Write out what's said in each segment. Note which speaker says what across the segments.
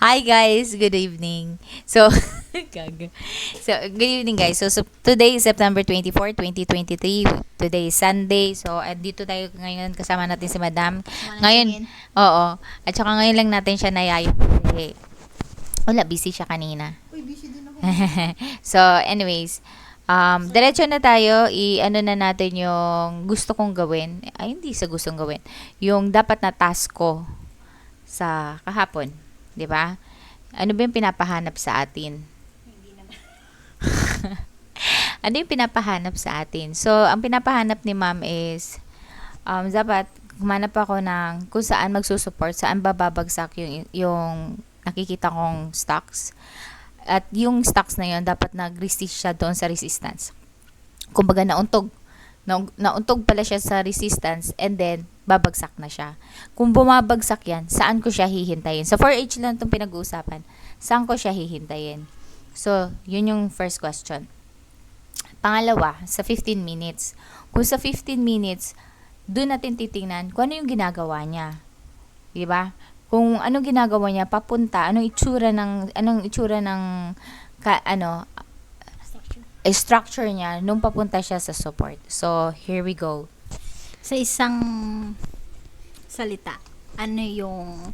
Speaker 1: Hi guys, good evening. So, gaga. Good evening guys. So today is September 24, 2023. Today is Sunday. So, dito tayo ngayon kasama natin si Madam. Ngayon, oo. At saka ngayon lang natin siya nayayo kasi wala, busy siya kanina.
Speaker 2: Uy, busy din ako.
Speaker 1: So, anyways, diretso na tayo. I-ano na natin yung gusto kong gawin. Ay, hindi sa gustong gawin. Yung dapat na task ko sa kahapon. 'Di ba? Ano ba yung pinapahanap sa atin?
Speaker 2: Hindi naman.
Speaker 1: Ano yung pinapahanap sa atin? So, ang pinapahanap ni ma'am is, dapat humanap ako ng kung saan magsusupport, saan bababagsak yung nakikita kong stocks. At yung stocks na yun, dapat nag-resist siya doon sa resistance. Kumbaga, nauntog pala siya sa resistance and then babagsak na siya. Kung bumabagsak yan, saan ko siya hihintayin? Sa 4H lang itong pinag-uusapan. Saan ko siya hihintayin? So, yun yung first question. Pangalawa, sa 15 minutes. Kung sa 15 minutes, doon natin titingnan kung ano yung ginagawa niya. Diba? Kung anong ginagawa niya, papunta, anong itsura ng structure niya nung papunta siya sa support. So, here we go.
Speaker 2: Sa isang salita, ano yung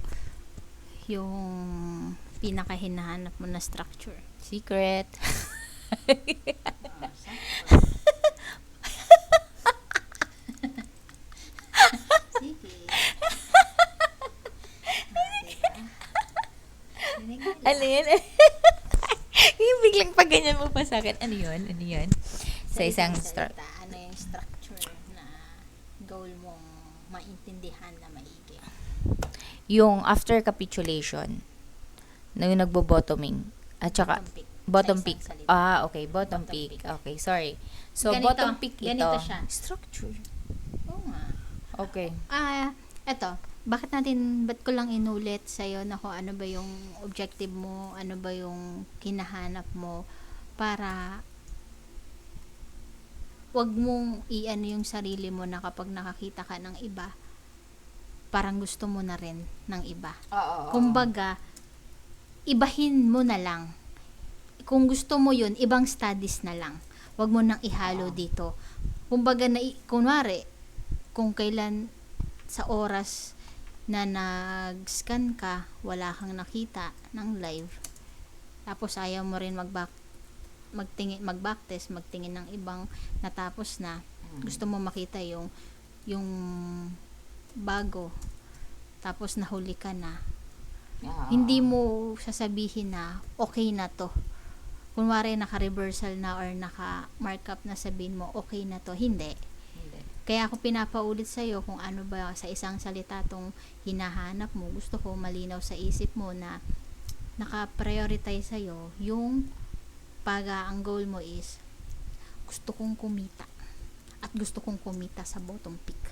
Speaker 2: pinakahinahanap mo na structure?
Speaker 1: Secret.
Speaker 2: Sige.
Speaker 1: Ano yun? Yung biglang pag ganyan mo pa sa akin. Ano yun? Ano yun? Sa isang
Speaker 2: salita, ano yung structure na goal mong maintindihan na maigi?
Speaker 1: yung after capitulation, na yung nagbo-bottoming. At saka, bottom
Speaker 2: Sa
Speaker 1: peak.
Speaker 2: isang salita.
Speaker 1: Okay. Bottom peak. Okay, sorry. So,
Speaker 2: Ganito,
Speaker 1: bottom peak ito.
Speaker 2: ganito siya.
Speaker 1: Structure.
Speaker 2: Oo nga.
Speaker 1: Okay.
Speaker 2: Eto, ba't ko lang inulit sa'yo na kung ano ba yung objective mo, ano ba yung kinahanap mo, para wag mong i-ano yung sarili mo na kapag nakakita ka ng iba, parang gusto mo na rin ng iba.
Speaker 1: Oo.
Speaker 2: Kumbaga, ibahin mo na lang. Kung gusto mo yun, ibang studies na lang. Wag mo nang ihalo dito. Kumbaga, kunwari, kung kailan sa oras na nag-scan ka, wala kang nakita ng live, tapos ayaw mo rin mag-backtest, magtingin ng ibang natapos na, gusto mo makita yung bago, tapos nahuli ka na, hindi mo sasabihin na okay na to. Kunwari naka-reversal na or naka-markup na, sabihin mo okay na to. Hindi. Kaya ako pinapaulit sa'yo kung ano ba sa isang salita tong hinahanap mo. Gusto ko malinaw sa isip mo na naka-prioritize sa'yo yung ang goal mo is gusto kong kumita. At gusto kong kumita sa bottom peak.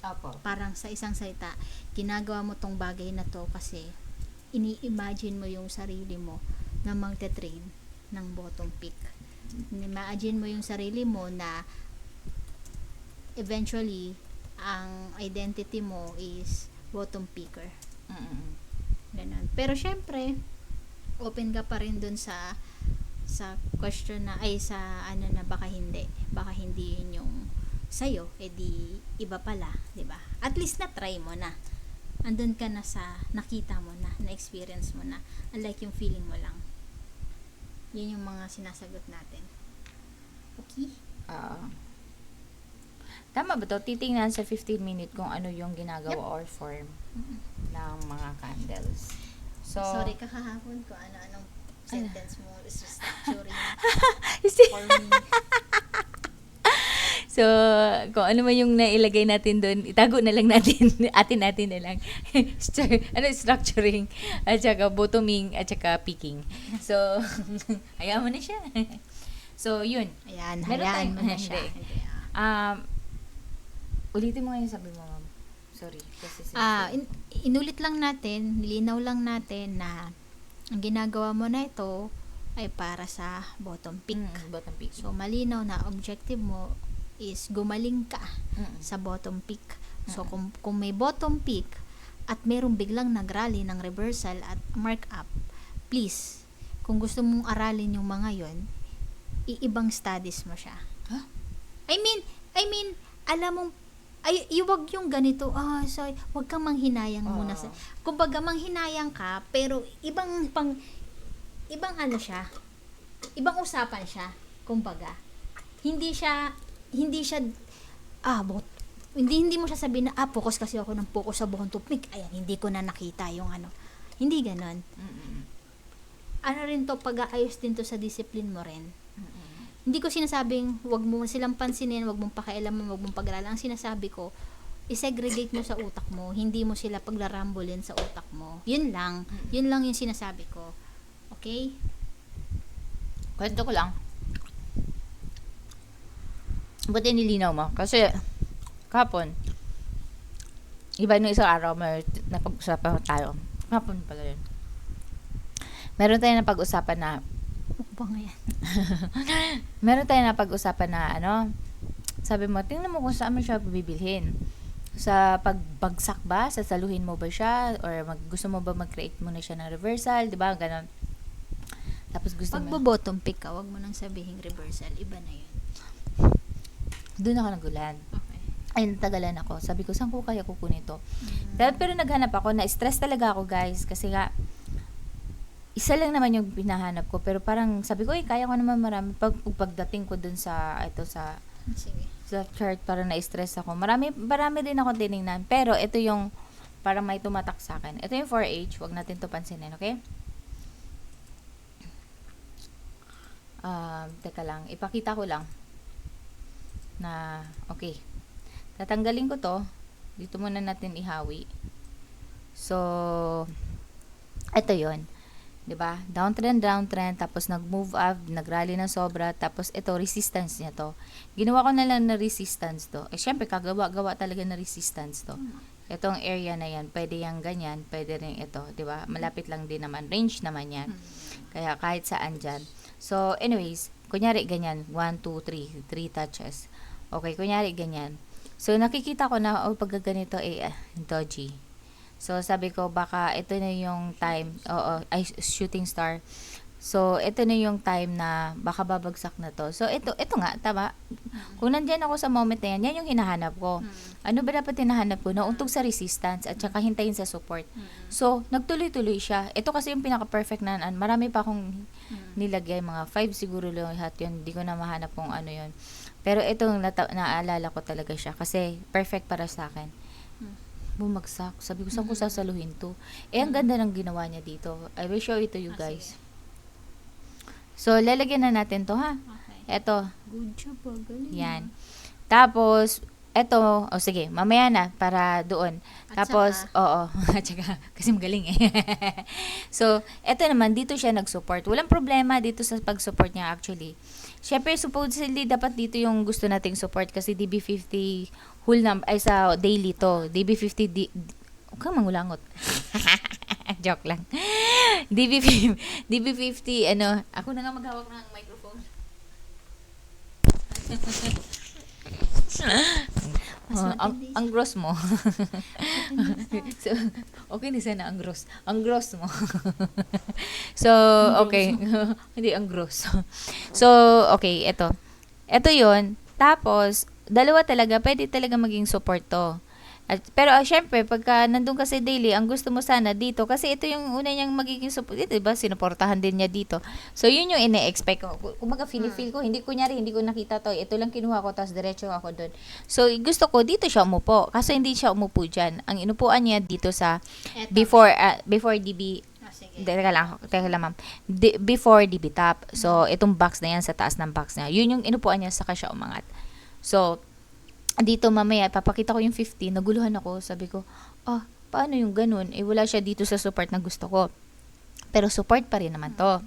Speaker 1: Apo.
Speaker 2: Parang sa isang salita, ginagawa mo tong bagay na to kasi ini-imagine mo yung sarili mo na magte-trade ng bottom peak. Imagine mo yung sarili mo na eventually ang identity mo is bottom picker. Ganun. Pero syempre, open ka pa rin dun sa question na sa ano na baka hindi yun yung sa'yo, edi iba pala, 'di ba? At least na try mo na. Andun ka na sa nakita mo na experience mo na, unlike yung feeling mo lang. Yun yung mga sinasagot natin. Okay?
Speaker 1: Tama ba to? Titingnan sa 15 minute kung ano yung ginagawa or form ng mga candles. So,
Speaker 2: Sorry ka kahapon ko ano-anong sentence mo is restructuring for me.
Speaker 1: So, kung ano man yung nailagay natin doon, itago na lang natin, atin na lang. Structuring, at saka bottoming, at saka picking. So, hayaan mo na siya. So, yun.
Speaker 2: Ayan,
Speaker 1: Meron
Speaker 2: hayaan mo na
Speaker 1: tayong-
Speaker 2: siya.
Speaker 1: hindi. Ulitin mo ngayon sabi mo, ma'am. Sorry. Kasi
Speaker 2: Inulit lang natin, nilinaw lang natin na ang ginagawa mo na ito ay para sa bottom peak.
Speaker 1: Bottom picking.
Speaker 2: So, malinaw na objective mo is gumaling ka sa bottom peak. So, kung may bottom peak, at merong biglang nagrally ng reversal at markup, please, kung gusto mong aralin yung mga yon, iibang studies mo siya.
Speaker 1: Huh?
Speaker 2: I mean, alam mong, wag yung ganito, sorry, wag kang manghinayang muna sa, kumbaga manghinayang ka, pero ibang ano siya, ibang usapan siya, kumbaga. Hindi siya, hindi mo siya sabihin na, focus kasi ako ng focus sa buhon tupik, ayan, hindi ko na nakita yung ano. Hindi ganon. Ano rin to, pag-aayos din to sa discipline mo rin. Hindi ko sinasabing, wag mo silang pansinin, wag mong pakialaman, wag mong pag-aralan. Ang sinasabi ko, isegregate mo sa utak mo, hindi mo sila paglarambulin sa utak mo. Yun lang yung sinasabi ko. Okay?
Speaker 1: Kwento ko lang. Buti nilinaw mo. Kasi, kapon, iba nung isang araw, may napag-usapan tayo. Kapon pala yun. Meron tayong napag-usapan na,
Speaker 2: Mukbang nga yan.
Speaker 1: meron tayong napag-usapan na, sabi mo, tingnan mo kung saan mo siya bibilhin. Sa pagbagsak ba? Sasaluhin mo ba siya? Or gusto mo ba mag-create muna siya ng reversal? Diba? Ganon. Tapos gusto
Speaker 2: Pag
Speaker 1: mo.
Speaker 2: bottom pick ka, wag mo nang sabihin reversal. Iba na yun.
Speaker 1: Doon ako nagulan.
Speaker 2: Okay.
Speaker 1: Ay, natagalan ako. Sabi ko, saan ko kaya kukunin ito? Pero naghanap ako, na-stress talaga ako, guys. Kasi nga, isa lang naman yung pinahanap ko. Pero parang, sabi ko, kaya ko naman marami. Pagdating ko dun sa
Speaker 2: Sige.
Speaker 1: sa chart, parang na-stress ako. Marami din ako tinignan. Pero, ito yung, parang may tumatak sa akin. Ito yung 4H. Huwag natin to pansinin, okay? Teka lang. Ipakita ko lang. Na, okay. Tatanggalin ko to. Dito muna natin ihawi. So, ito yon, 'di ba? Downtrend, tapos nag-move up, nag-rally na sobra, tapos ito resistance niya to. Ginawa ko na lang na resistance to. Syempre kagawa-gawa talaga na resistance to. Itong area na yan, pwede yang ganyan, pwede rin ito, 'di ba? Malapit lang din naman, range naman yan. Kaya kahit saan diyan. So, anyways, kunyari ganyan, 1 2 3, 3 touches. Okay, kunyari ganyan. So, nakikita ko na pag ganito dodgy. So, sabi ko, baka ito na yung time, shooting star. So, ito na yung time na baka babagsak na to. So, ito nga, tama. Kung nandyan ako sa moment na yan, yan yung hinahanap ko. Ano ba dapat hinahanap ko? Nauntog sa resistance at saka hintayin sa support. So, nagtuloy-tuloy siya. Ito kasi yung pinaka-perfect na, marami pa akong nilagay, mga 5 siguro lahat yun. Hindi ko na mahanap kung ano yun. Pero itong naalala ko talaga siya kasi perfect para sa akin. Bumagsak. Sabi ko, saan ko sasaluhin to? Ang ganda ng ginawa niya dito. I will show it to you guys. So, lalagyan na natin to, ha?
Speaker 2: Okay.
Speaker 1: Eto.
Speaker 2: Good job, galing.
Speaker 1: Yan. Tapos, eto, sige, mamaya na, para doon.
Speaker 2: At
Speaker 1: Tapos,
Speaker 2: saka,
Speaker 1: at saka, kasi magaling eh. So, eto naman, dito siya nag-support. Walang problema dito sa pag-support niya actually. Syempre, supposedly, dapat dito yung gusto nating support kasi DB50 whole number, ay sa daily to. DB50, huwag kang mangulangot. Joke lang. DB50, ako na nga maghawak ng microphone. Ang gross mo. So, okay na sana ang gross. Ang gross mo. So, okay. Hindi, ang gross. So, okay, ito. Ito yun. Tapos, dalawa talaga, pwede talaga maging support to. Pero syempre, pagka nandun kasi daily, ang gusto mo sana dito, kasi ito yung una niyang magiging support. Ito, diba? Sinuportahan din niya dito. So, yun yung ine-expect ko. Kumaga, feel ko, hindi ko nakita to. Ito lang kinuha ko, tapos diretso ako dun. So, gusto ko, dito siya umupo. Kaso hindi siya umupo dyan. Ang inupuan niya dito sa, before DB,
Speaker 2: sige.
Speaker 1: teka lang ma'am. Before DB top. So, itong box na yan, sa taas ng box niya. Yun yung inupuan niya, saka siya umangat. So, dito mamaya, papakita ko yung 50, naguluhan ako, sabi ko, paano yung ganun? Wala siya dito sa support na gusto ko. Pero support pa rin naman to.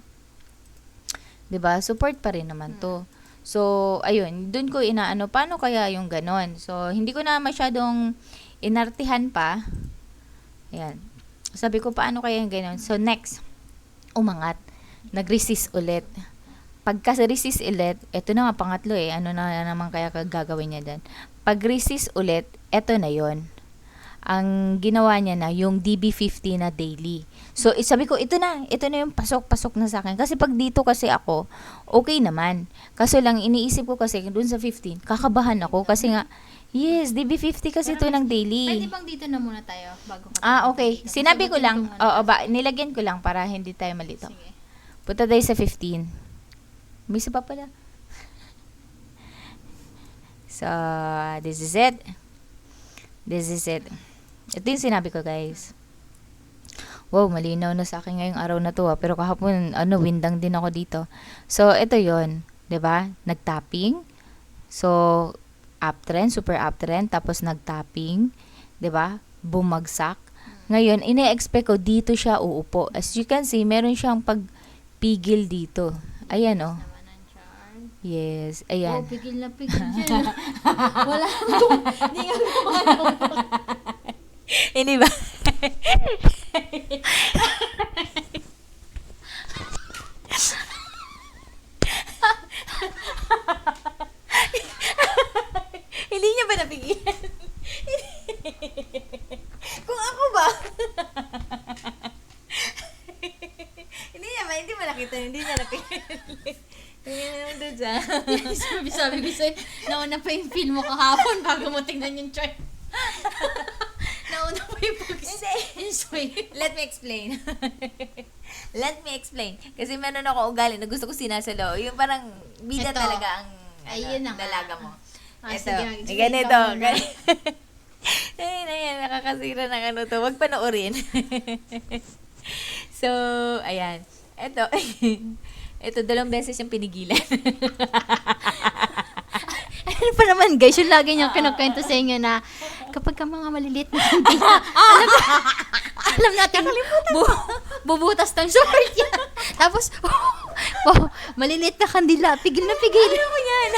Speaker 1: 'Di ba? Support pa rin naman to. So, ayun, dun ko inaano, paano kaya yung ganun? So, hindi ko na masyadong inartihan pa. Ayan. Sabi ko, paano kaya yung ganun? So, next, umangat. Nag-resist ulit. Pagka-resist ulit, eto na nga pangatlo ano na naman kaya gagawin niya dyan. Pag-resist ulit, eto na yon. ang ginawa niya na yung DB50 na daily. So, sabi ko, ito na yung pasok-pasok na sa akin. Kasi pag dito kasi ako, okay naman. Kaso lang, iniisip ko kasi, dun sa 15, kakabahan ako. Kasi nga, yes, DB50 kasi ito ng daily.
Speaker 2: Pwede bang dito na muna tayo bago ka
Speaker 1: Okay.
Speaker 2: dito?
Speaker 1: Sinabi ko
Speaker 2: Sagutin
Speaker 1: lang,
Speaker 2: muna.
Speaker 1: nilagyan ko lang para hindi tayo malito.
Speaker 2: Sige.
Speaker 1: Punta tayo sa 15. May isa pa pala. So, this is it. This is it. Ito yung sinabi ko, guys. Wow, malinaw na sa akin ngayong araw na to. Pero kahapon, windang din ako dito. So, ito yon, 'di ba? Nagtapping. So, uptrend, super uptrend. Tapos nagtapping. 'Di ba? Bumagsak. Ngayon, ine-expect ko dito siya uupo. As you can see, meron siyang pagpigil dito. Ayan, oh.
Speaker 2: Naman ang chart.
Speaker 1: Yes,
Speaker 2: Oh,
Speaker 1: ayan.
Speaker 2: pigil na pigil dyan. Wala nang hindi nga gumagalaw.
Speaker 1: Hindi ba? Hindi niya ba napigilan? Kung ako ba? Hindi mo nakita, hindi niya napigilan. Hindi naman doon dyan.
Speaker 2: Sabi ko sa'yo, nauna pa yung film mo kahapon bago mo tingnan yung chart. Nauna pa yung pag-enjoy.
Speaker 1: Let me explain. Let me explain. Kasi meron ako ugali na gusto ko sinasalo. Yung parang bida
Speaker 2: Ito.
Speaker 1: talaga ang
Speaker 2: Ayun na nga.
Speaker 1: dalaga mo.
Speaker 2: Sige, mag-explain
Speaker 1: ganito.
Speaker 2: ka muna.
Speaker 1: Ayan, nakakasira ng ano to. Huwag panoorin. So, ayan. Ito, dalawang beses yung pinigilan.
Speaker 2: Ano pa naman guys, yung lagi niyang kinukwento sa inyo na kapag ka mga maliliit na hindi alam natin, bubutas ng short yan. Tapos, wow, maliliit na kandila, pigil na pigil.
Speaker 1: Ano mo yan?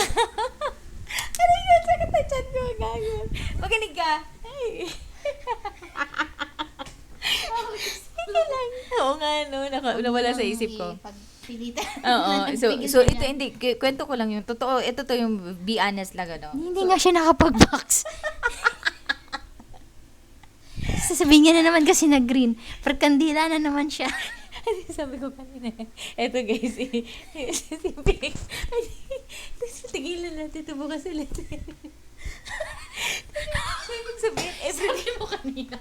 Speaker 1: Ano yun? Sakit na chat ko. Gago. Makinig ka. Ay. Sige lang. Oo nga, no. Nawala sa isip ko.
Speaker 2: Pilitan.
Speaker 1: Oo. So ito, hindi. Kwento ko lang yung totoo. Ito to yung be honest lang, ano.
Speaker 2: Hindi nga siya nakapag-box. Sasabihin niya na naman kasi na green. Perkandila na naman siya.
Speaker 1: Sabi ko kanina, eto guys, si Pink. Tigilan natin ito bukas ulit. Ibig sabihin, everyday mo kanina.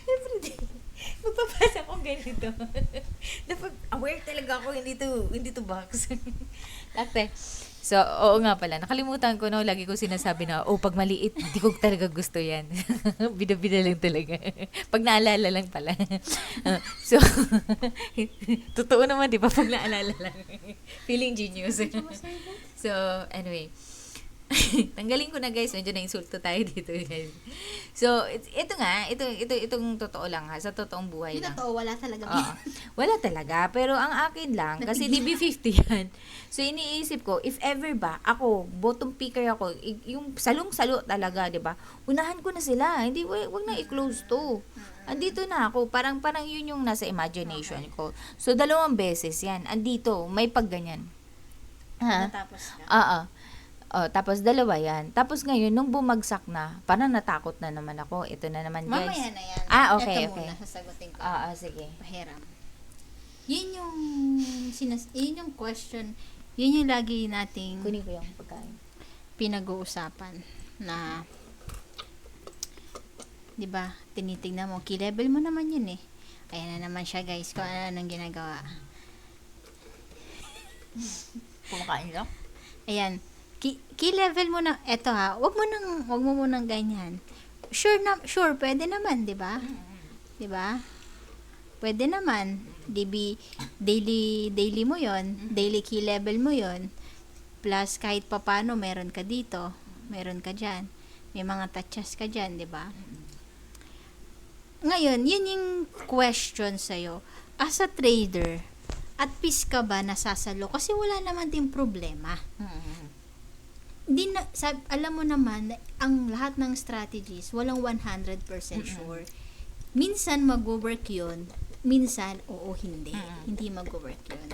Speaker 1: Everyday. Magpapasa akong ganito. Dapat aware talaga ako, hindi to box. Lakte. So, oo nga pala. Nakalimutan ko, no? Lagi ko sinasabi na, pag maliit, hindi ko talaga gusto yan. Bida-bida lang talaga. Pag naalala lang pala. So, totoo naman, di ba? Pag naalala lang. Feeling genius. So, anyway. Tanggalin ko na guys, medyo na-insulto tayo dito guys. So, itong totoo lang ha, sa totoong buhay
Speaker 2: Hindi
Speaker 1: lang.
Speaker 2: totoo, wala talaga.
Speaker 1: Oo. Wala talaga, pero ang akin lang, kasi DB50 yan. So, iniisip ko, if ever ba, ako, bottom picker ako, yung salong-salo talaga, di ba? Unahan ko na sila, hindi, wag na i-close to. Andito na ako, parang yun yung nasa imagination ko. So, 2 beses yan, andito, may pagganyan. Ha?
Speaker 2: Natapos ka.
Speaker 1: Oo. Tapos 2 yan. Tapos ngayon, nung bumagsak na, parang natakot na naman ako. Ito na naman, guys.
Speaker 2: Mamaya na yan.
Speaker 1: Okay,
Speaker 2: Ito
Speaker 1: okay.
Speaker 2: muna, sasagutin ko.
Speaker 1: Sige.
Speaker 2: Pahiram. Yun yung question, yun yung lagi nating
Speaker 1: Kunin ko yung pagkain.
Speaker 2: pinag-uusapan na, di ba, tinitingnan mo, key level mo naman yun eh. Ayan na naman siya guys, kung ano nang ginagawa.
Speaker 1: Kumakain ka?
Speaker 2: Ayan, key level mo na, eto ha, wag mo munang ganyan. Sure, pwede naman, di ba? Di ba? Pwede naman. Daily mo yon, daily key level mo yon. Plus, kahit papano, meron ka dito, meron ka dyan. May mga touches ka dyan, di ba? Ngayon, yun yung question sa'yo. As a trader, at peace ka ba nasasalo? Kasi wala naman din problema. Alam mo naman, ang lahat ng strategies, walang 100% sure. Minsan mag-work yun, minsan, hindi. Hindi mag-work yun.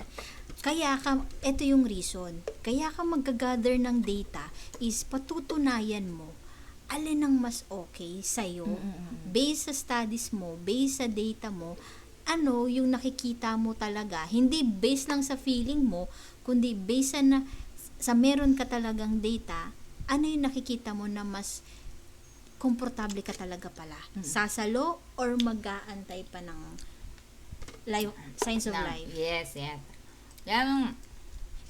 Speaker 2: Kaya ito yung reason. Kaya ka mag-gather ng data is patutunayan mo alin ang mas okay sa'yo, based sa studies mo, based sa data mo, ano yung nakikita mo talaga, hindi based lang sa feeling mo, kundi based sa meron ka talagang data, ano yung nakikita mo na mas komportable ka talaga pala? Sasalo or mag-aantay pa ng signs of life?
Speaker 1: Yes. Yan.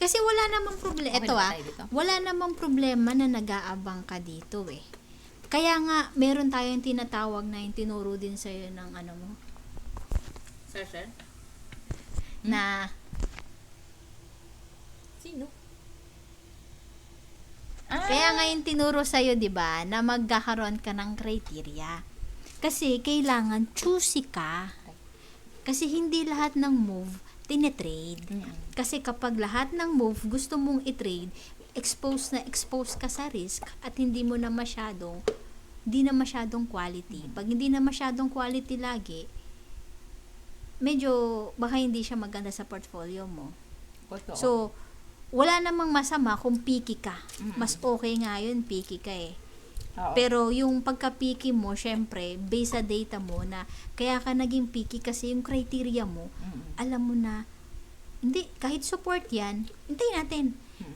Speaker 2: Kasi wala namang problema.
Speaker 1: Okay
Speaker 2: Ito
Speaker 1: na ba tayo dito?
Speaker 2: wala namang problema na nag-aabang ka dito eh. Kaya nga, meron tayong tinatawag na yung tinuro din sa'yo ng ano mo,
Speaker 1: Sir?
Speaker 2: na
Speaker 1: Sino?
Speaker 2: kaya nga yung tinuro sa'yo, di ba, na magkakaroon ka ng criteria. Kasi kailangan choosy ka. Kasi hindi lahat ng move tinitrade. Kasi kapag lahat ng move gusto mong i-trade, expose ka sa risk at hindi na masyadong quality. Pag hindi na masyadong quality lagi, medyo baka hindi siya maganda sa portfolio mo. So, wala namang masama kung picky ka. Mas okay nga yun, picky ka eh.
Speaker 1: Oo.
Speaker 2: Pero yung pagka-picky mo, syempre, based sa data mo na kaya ka naging picky kasi yung criteria mo, alam mo na, hindi, kahit support yan, hintayin natin.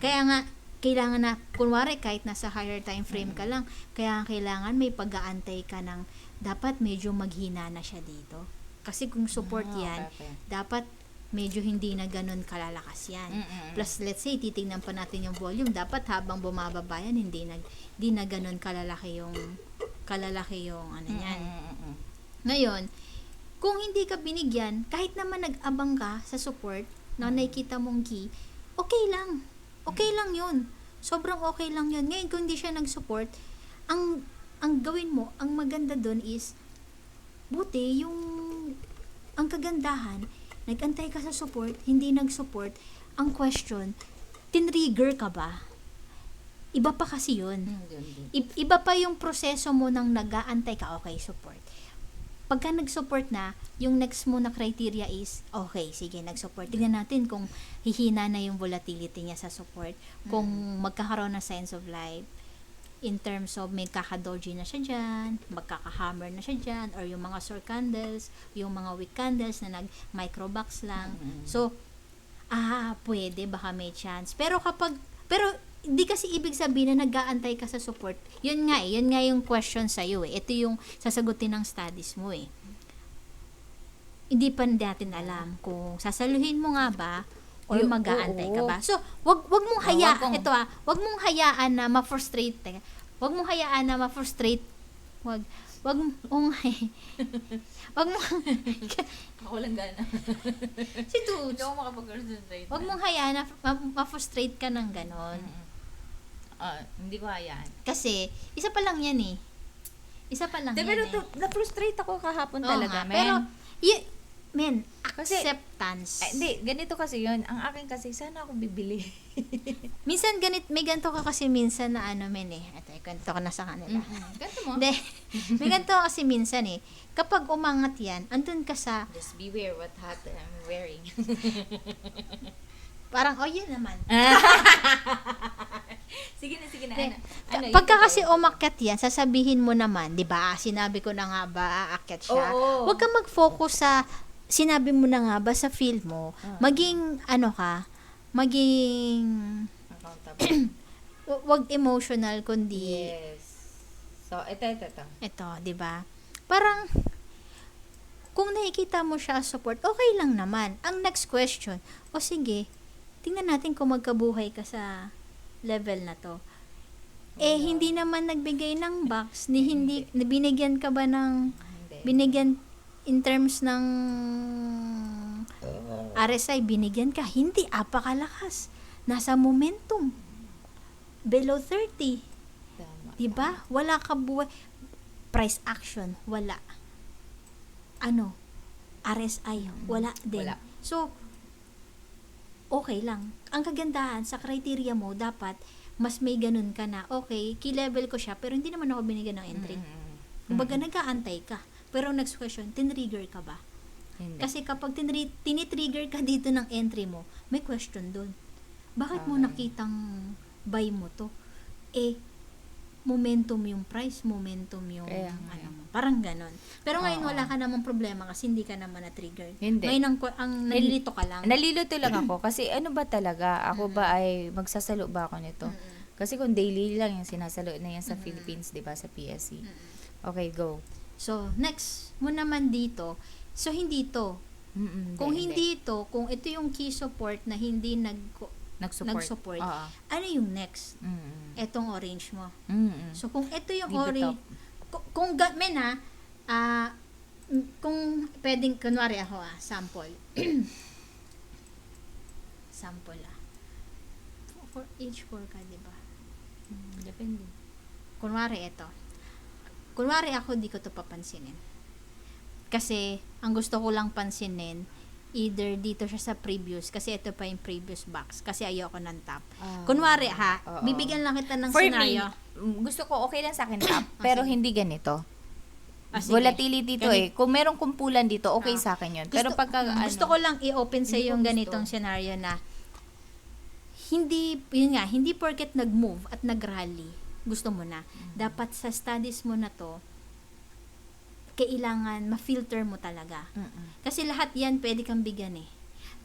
Speaker 2: Kaya nga, kailangan na, kunwari, kahit nasa higher time frame ka lang, kaya kailangan may pag-aantay ka ng, dapat medyo maghina na siya dito. Kasi kung support yan,
Speaker 1: Okay.
Speaker 2: dapat medyo hindi na ganun kalalakas yan. Plus, let's say, titingnan pa natin yung volume. Dapat habang bumababa yan, hindi na ganun kalalaki yung ano yan. Ngayon, kung hindi ka binigyan, kahit naman nag-abang ka sa support, na nakikita mong key, okay lang. Okay lang yun. Sobrang okay lang yun. Ngayon, kung hindi siya nag-support, ang gawin mo, ang maganda dun is, buti, ang kagandahan, nag-antay ka sa support, hindi nag-support, ang question, tinrigger ka ba? Iba pa kasi yun. Iba pa yung proseso mo nang nag-aantay ka, okay, support. Pagka nag-support na, yung next mo na criteria is, okay, sige, nag-support. Tingnan natin kung hihina na yung volatility niya sa support, kung magkakaroon na signs of life, in terms of may kakadoji na siya dyan, magkakahammer na siya dyan, or yung mga short candles, yung mga weak candles na nag-micro box lang. So, pwede, baka may chance. Pero hindi kasi ibig sabihin na nag-aantay ka sa support. Yun nga yung question sa'yo eh. Ito yung sasagutin ng studies mo eh. Hindi pa natin alam kung sasaluhin mo nga ba or mag-aantay ka ba. So, wag mong hayaan, wag mong hayaan na ma-frustrate. Wag mong hayaan na ma-frustrate. Wag mong
Speaker 1: Ako lang gana.
Speaker 2: si Toots,
Speaker 1: Hindi ako makapag-concentrate.
Speaker 2: wag mong hayaan na ma-frustrate ka ng ganon.
Speaker 1: Hindi ko hayaan.
Speaker 2: Kasi, isa pa lang yan eh.
Speaker 1: Pero na-frustrate ako kahapon talaga, men.
Speaker 2: Pero, acceptance.
Speaker 1: Hindi, ganito kasi yun. Ang akin kasi, sana ako bibili.
Speaker 2: Minsan may ganito ka kasi minsan na ito, ganito ka na sa kanila.
Speaker 1: Ganito mo?
Speaker 2: Hindi, may ganito kasi minsan eh. Kapag umangat yan, andun ka sa,
Speaker 1: Just beware what hat I'm wearing.
Speaker 2: parang, yun naman.
Speaker 1: Sige na.
Speaker 2: Pagka kasi umakyat yan, sasabihin mo naman, di ba, sinabi ko na nga ba, aakyat siya.
Speaker 1: Oo.
Speaker 2: Huwag ka mag-focus sa, sinabi mo na nga ba sa feel mo, maging,
Speaker 1: Accountable.
Speaker 2: wag emotional, kundi,
Speaker 1: Yes. So, ito.
Speaker 2: ito, di ba? Parang, kung nakikita mo siya as support, okay lang naman. Ang next question, sige, tingnan natin kung magkabuhay ka sa level na to. Hindi naman nagbigay ng box, hindi, binigyan ka ba ng,
Speaker 1: Hindi.
Speaker 2: binigyan in terms ng RSI, binigyan ka, hindi, apakalakas. Nasa momentum. Below 30.
Speaker 1: Tama.
Speaker 2: Diba? Wala ka buhay. Price action, wala. RSI, wala din.
Speaker 1: Wala.
Speaker 2: So, okay lang. Ang kagandahan sa criteria mo, dapat mas may ganun ka na, okay, key level ko siya, pero hindi naman ako binigyan ng entry. Kumbaga, nag-aantay ka. Pero next question, tinrigger ka ba?
Speaker 1: Hindi.
Speaker 2: Kasi kapag tinitrigger ka dito ng entry mo, may question doon. Bakit mo nakitang buy mo to? momentum yung price, momentum yung
Speaker 1: Kaya nga
Speaker 2: ano mo. Parang ganon. Pero ngayon
Speaker 1: Oo.
Speaker 2: wala ka namang problema kasi hindi ka naman na-trigger.
Speaker 1: Hindi.
Speaker 2: Ngayon ang nalilito ka lang.
Speaker 1: Nalilito lang ako kasi ano ba talaga, ako ba ay magsasalo ba ako nito? Kasi kung daily lang yung sinasalo na yan sa Philippines, 'di ba, sa PSC. Okay, go.
Speaker 2: So, next mo naman dito. So, hindi to. Kung hindi ito, kung ito yung key support na hindi nag-support,
Speaker 1: Oo.
Speaker 2: ano yung next?
Speaker 1: Mm-mm.
Speaker 2: Etong orange mo.
Speaker 1: Mm-mm.
Speaker 2: So, kung ito yung
Speaker 1: Leave it
Speaker 2: orange, kung men kung pwedeng, kunwari ako sample. Sample For age 4 ka, di ba?
Speaker 1: Depende.
Speaker 2: Kunwari ito. Kunwari ako, di ko to papansinin. Kasi, ang gusto ko lang pansinin, either dito siya sa previous, kasi ito pa yung previous box, kasi ayoko ng top. Kunwari
Speaker 1: Oo.
Speaker 2: bibigyan lang kita ng
Speaker 1: For
Speaker 2: scenario.
Speaker 1: me, gusto ko okay lang sa akin top, pero
Speaker 2: sige.
Speaker 1: hindi ganito.
Speaker 2: Sige.
Speaker 1: Volatility to kung merong kumpulan dito, okay sa akin yun. Pero pagka
Speaker 2: gusto ko lang i-open sa
Speaker 1: Hindi ko
Speaker 2: yung
Speaker 1: gusto.
Speaker 2: ganitong scenario na hindi porket nag-move at nag-rally, gusto mo na. Dapat sa studies mo na to, kailangan ma-filter mo talaga. Kasi lahat yan pwede kang bigyan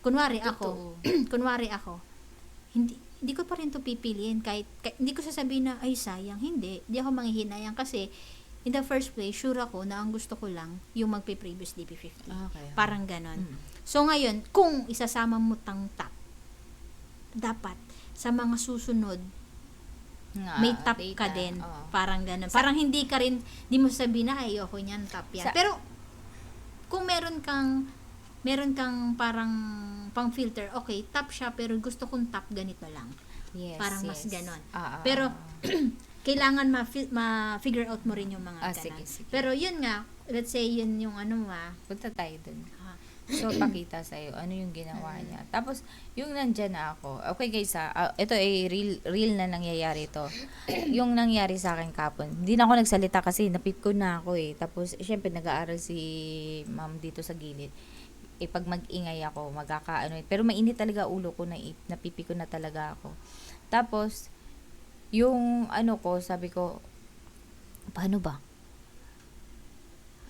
Speaker 2: Kunwari ako, hindi ko pa rin to pipiliin kahit hindi ko sasabihin na ay sayang, hindi ako manghihinayang kasi in the first place sure ako na ang gusto ko lang yung magpe-previous DP50.
Speaker 1: Okay.
Speaker 2: Parang ganon. So ngayon, kung isasama mo tang top, dapat sa mga susunod may top ka din. Parang ganun. Parang hindi ka rin, di mo sabihin na ayoko niyan, top yan. Pero, kung meron kang parang pang filter, okay, top siya, pero gusto kong top ganito lang.
Speaker 1: Yes,
Speaker 2: Parang mas
Speaker 1: yes.
Speaker 2: ganon.
Speaker 1: Pero,
Speaker 2: Kailangan ma-figure out mo rin yung mga ganon.
Speaker 1: sige.
Speaker 2: Pero yun nga, let's say yun yung
Speaker 1: punta tayo dun. So, pakita sa'yo, ano yung ginawa niya. Tapos, yung nandyan na ako, okay guys ito ay real na nangyayari to. Yung nangyari sa akin kapon, hindi na ako nagsalita kasi napip ko na ako Tapos, syempre, nag-aaral si ma'am dito sa gilid. Pag mag-ingay ako, pero mainit talaga ulo ko, napipi ko na talaga ako. Tapos, yung sabi ko, paano ba?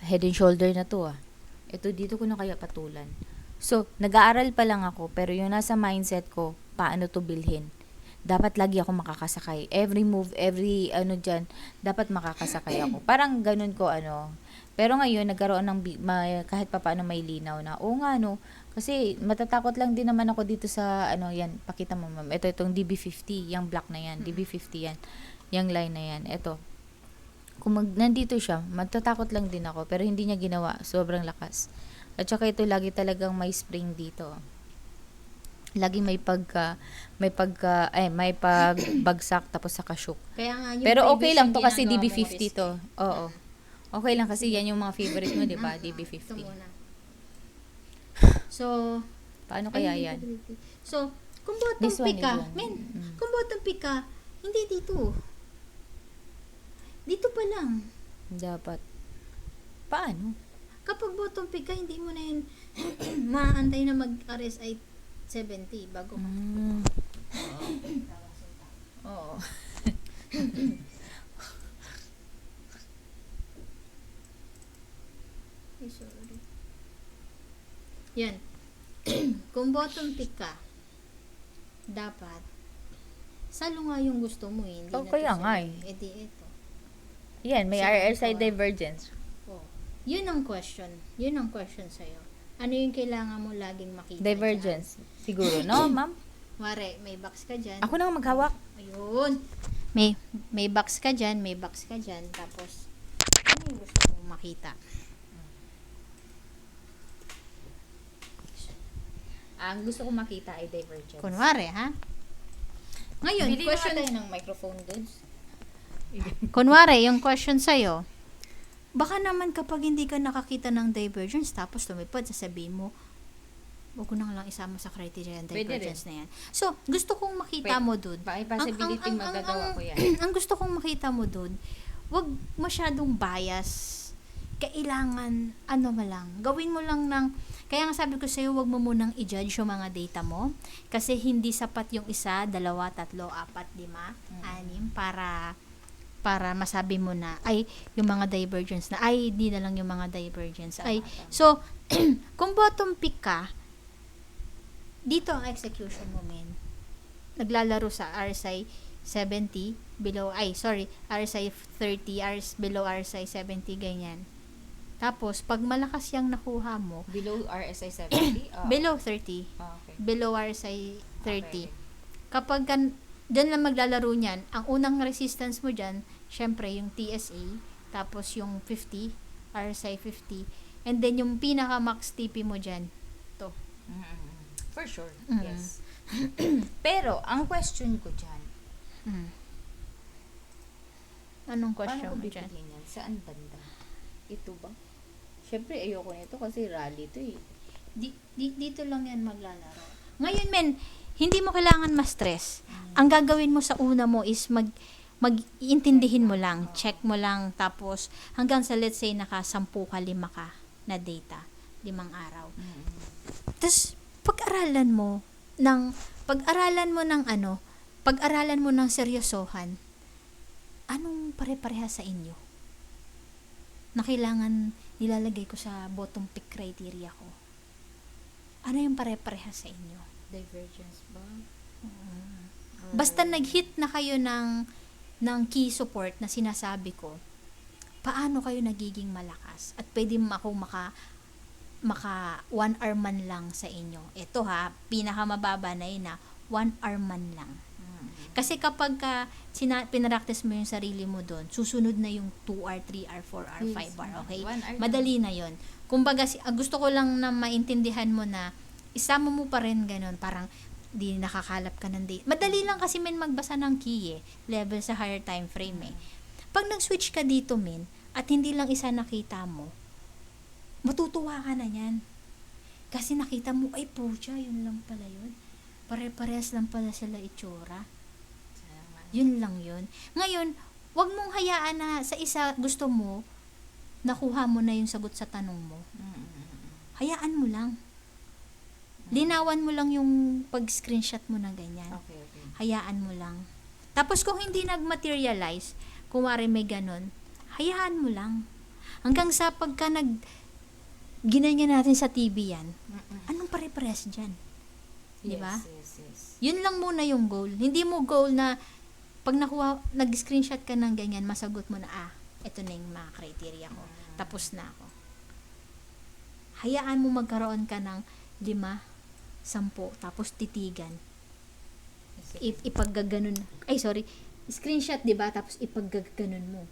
Speaker 1: Head and shoulder na to Ito, dito ko na kaya patulan. So, nag-aaral pa lang ako, pero yung nasa mindset ko, paano to bilhin? Dapat lagi ako makakasakay. Every move, every dyan, dapat makakasakay ako. Parang ganun ko, Pero ngayon, nagkaroon ng, kahit pa paano may linaw na, kasi matatakot lang din naman ako dito sa, yan, pakita mo, ma'am. Ito, itong DB50, yung black na yan, DB50 yan, yung line na yan. Ito, kung nandito siya, magtatakot lang din ako, pero hindi niya ginawa, sobrang lakas. At saka ito, lagi talagang may spring dito. Lagi may pagbagsak tapos saka shook.
Speaker 2: Kaya nga yung
Speaker 1: pero okay lang to
Speaker 2: previous
Speaker 1: kasi
Speaker 2: yung ginagawa
Speaker 1: DB50
Speaker 2: mo risk.
Speaker 1: to. Oo. Okay lang kasi yan yung mga favorite mo, 'di ba?
Speaker 2: Ito
Speaker 1: DB50.
Speaker 2: muna. So,
Speaker 1: Paano kaya yan?
Speaker 2: So, kung bottom
Speaker 1: This one
Speaker 2: pick ka,
Speaker 1: is one.
Speaker 2: kung bottom pick ka, hindi dito. Dito pa lang.
Speaker 1: Dapat. Paano?
Speaker 2: Kapag bottom pick ka, hindi mo na yun maantay na mag-RSI 70 bago ka.
Speaker 1: Oo.
Speaker 2: Ay, sorry. Yan. Kung bottom pick ka, dapat salo nga yung gusto mo hindi na
Speaker 1: kaya
Speaker 2: to
Speaker 1: nga
Speaker 2: salo. Di ito.
Speaker 1: Yan, may
Speaker 2: So,
Speaker 1: RSI
Speaker 2: ito,
Speaker 1: divergence.
Speaker 2: Oh. Yun ang question. Yun ang question sa'yo. Ano yung kailangan mo laging makita?
Speaker 1: Divergence. Siguro, no, ma'am?
Speaker 2: Mare, may box ka dyan.
Speaker 1: Ako na nga maghawak.
Speaker 2: Ayun. May box ka dyan, may box ka dyan. Tapos, ano yung gusto mong makita?
Speaker 1: Ang gusto ko makita ay divergence.
Speaker 2: Kunwari, ha? Ngayon,
Speaker 1: Bili
Speaker 2: question,
Speaker 1: tayo ng microphone goods.
Speaker 2: kunwari, yung question sa'yo, baka naman kapag hindi ka nakakita ng divergence, tapos lumipad, sasabihin mo, huwag ko na lang isama sa criteria ng
Speaker 1: Pwede
Speaker 2: divergence na yan. So, gusto kong makita mo dun.
Speaker 1: May possibility magagawa ko yan.
Speaker 2: Ang gusto kong makita mo dun, wag masyadong bias. Kailangan, gawin mo lang kaya nga sabi ko sa'yo, wag mo munang i-judge yung mga data mo. Kasi hindi sapat yung 1, 2, 3, 4, 5, 6, para para masabi mo na, ay, yung mga divergence na, ay, di na lang yung mga divergence. Ay, so, kung bottom pick ka, dito ang execution mo, men. Naglalaro sa RSI 70, RSI 30, below RSI 70, ganyan. Tapos, pag malakas yung nakuha mo,
Speaker 1: Below RSI 70?
Speaker 2: below 30,
Speaker 1: Okay.
Speaker 2: below RSI 30,
Speaker 1: Okay.
Speaker 2: kapag dyan lang maglalaro niyan, ang unang resistance mo dyan, syempre yung TSA, tapos yung 50, RSI 50, and then yung pinaka max TP mo dyan, to.
Speaker 1: For sure.
Speaker 2: Mm.
Speaker 1: Yes. Pero, ang question ko dyan,
Speaker 2: Anong
Speaker 1: paano
Speaker 2: question
Speaker 1: ko
Speaker 2: mo dyan?
Speaker 1: bibiliin yan? Saan banda? Ito ba? Siyempre, ayoko nito kasi rally to eh.
Speaker 2: Dito lang yan maglalaro. Ngayon, men, hindi mo kailangan ma-stress. Ang gagawin mo sa una mo is mag-iintindihin mo lang, check mo lang, tapos hanggang sa let's say naka 10 ka, 5 ka na data, 5 araw. Tapos pag-aralan mo ng seryosohan, anong pare-pareha sa inyo na kailangan nilalagay ko sa bottom pick criteria ko? Ano yung pare-pareha sa inyo?
Speaker 1: Divergence ba?
Speaker 2: Basta nag-hit na kayo ng key support na sinasabi ko, paano kayo nagiging malakas? At pwede ako maka 1 hour man lang sa inyo. Ito ha, pinakamababa na yun na 1 hour man lang. Kasi kapag pinapractice mo yung sarili mo doon, susunod na yung 2 hour, 3 hour, 4 hour, 5 hour, okay?
Speaker 1: 1 hour.
Speaker 2: Madali na yon. Kumbaga, gusto ko lang na maintindihan mo na isama mo pa rin ganun, parang di nakakalap ka ng date. Madali lang kasi magbasa ng key level sa higher time frame Pag nag-switch ka dito at hindi lang isa nakita mo, matutuwa ka na yan. Kasi nakita mo, ay pucha, yun lang pala yun. Pare-parehas lang pala sila itsura. Yun lang yun. Ngayon, wag mong hayaan na sa isa gusto mo, nakuha mo na yung sagot sa tanong mo. Hayaan mo lang. Linawan mo lang yung pag-screenshot mo na ganyan.
Speaker 1: Okay.
Speaker 2: Hayaan mo lang. Tapos kung hindi nag-materialize, kung wari may ganun, hayaan mo lang. Hanggang sa pagka ginanyan natin sa TV yan, anong pare-pares dyan? Diba?
Speaker 1: Yes.
Speaker 2: Yun lang muna yung goal. Hindi mo goal na pag nag-screenshot ka ng ganyan, masagot mo na, ito na yung mga criteria ko. Tapos na ako. Hayaan mo magkaroon ka ng 5, 10, tapos titigan. Ipaggaganon. Screenshot, diba? Tapos ipaggaganon mo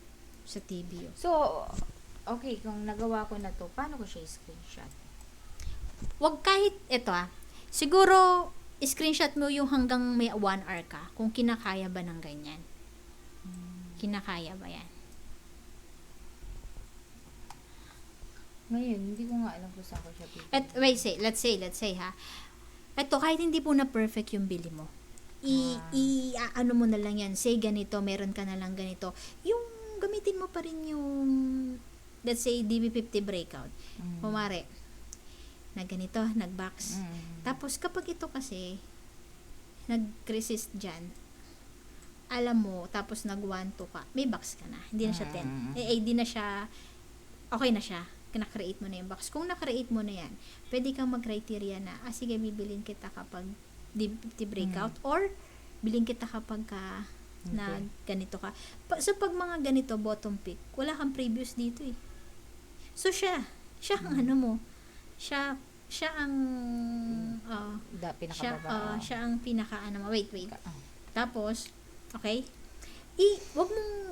Speaker 2: sa TV.
Speaker 1: So, okay, kung nagawa ko na to, paano ko siya i-screenshot?
Speaker 2: Wag kahit, siguro, screenshot mo yung hanggang may 1 hour ka, kung kinakaya ba ng ganyan. Kinakaya ba yan?
Speaker 1: Ngayon, hindi ko nga alam kung saan ko siya pipili.
Speaker 2: At let's say ha. Ito, kahit hindi po na perfect yung bili mo. Ano mo na lang yan. Say ganito, meron ka na lang ganito. Yung gamitin mo pa rin yung let's say DB50 breakout. Kumare, na ganito, nag-box. Tapos kapag ito kasi nag-resist dyan, alam mo, tapos nag-1, 2 ka, may box ka na. Hindi na siya 10. Hindi na siya, okay na siya. Na-create mo na yung box. Kung na-create mo na yan, pwede kang mag-criteria na, sige, bibilin kita kapag DB50 breakout or bilin kita kapag na ganito ka. So, pag mga ganito, bottom pick, wala kang previous dito So, siya ang ano mo, siya ang
Speaker 1: pinakababa.
Speaker 2: siya ang pinaka wait. Tapos, okay?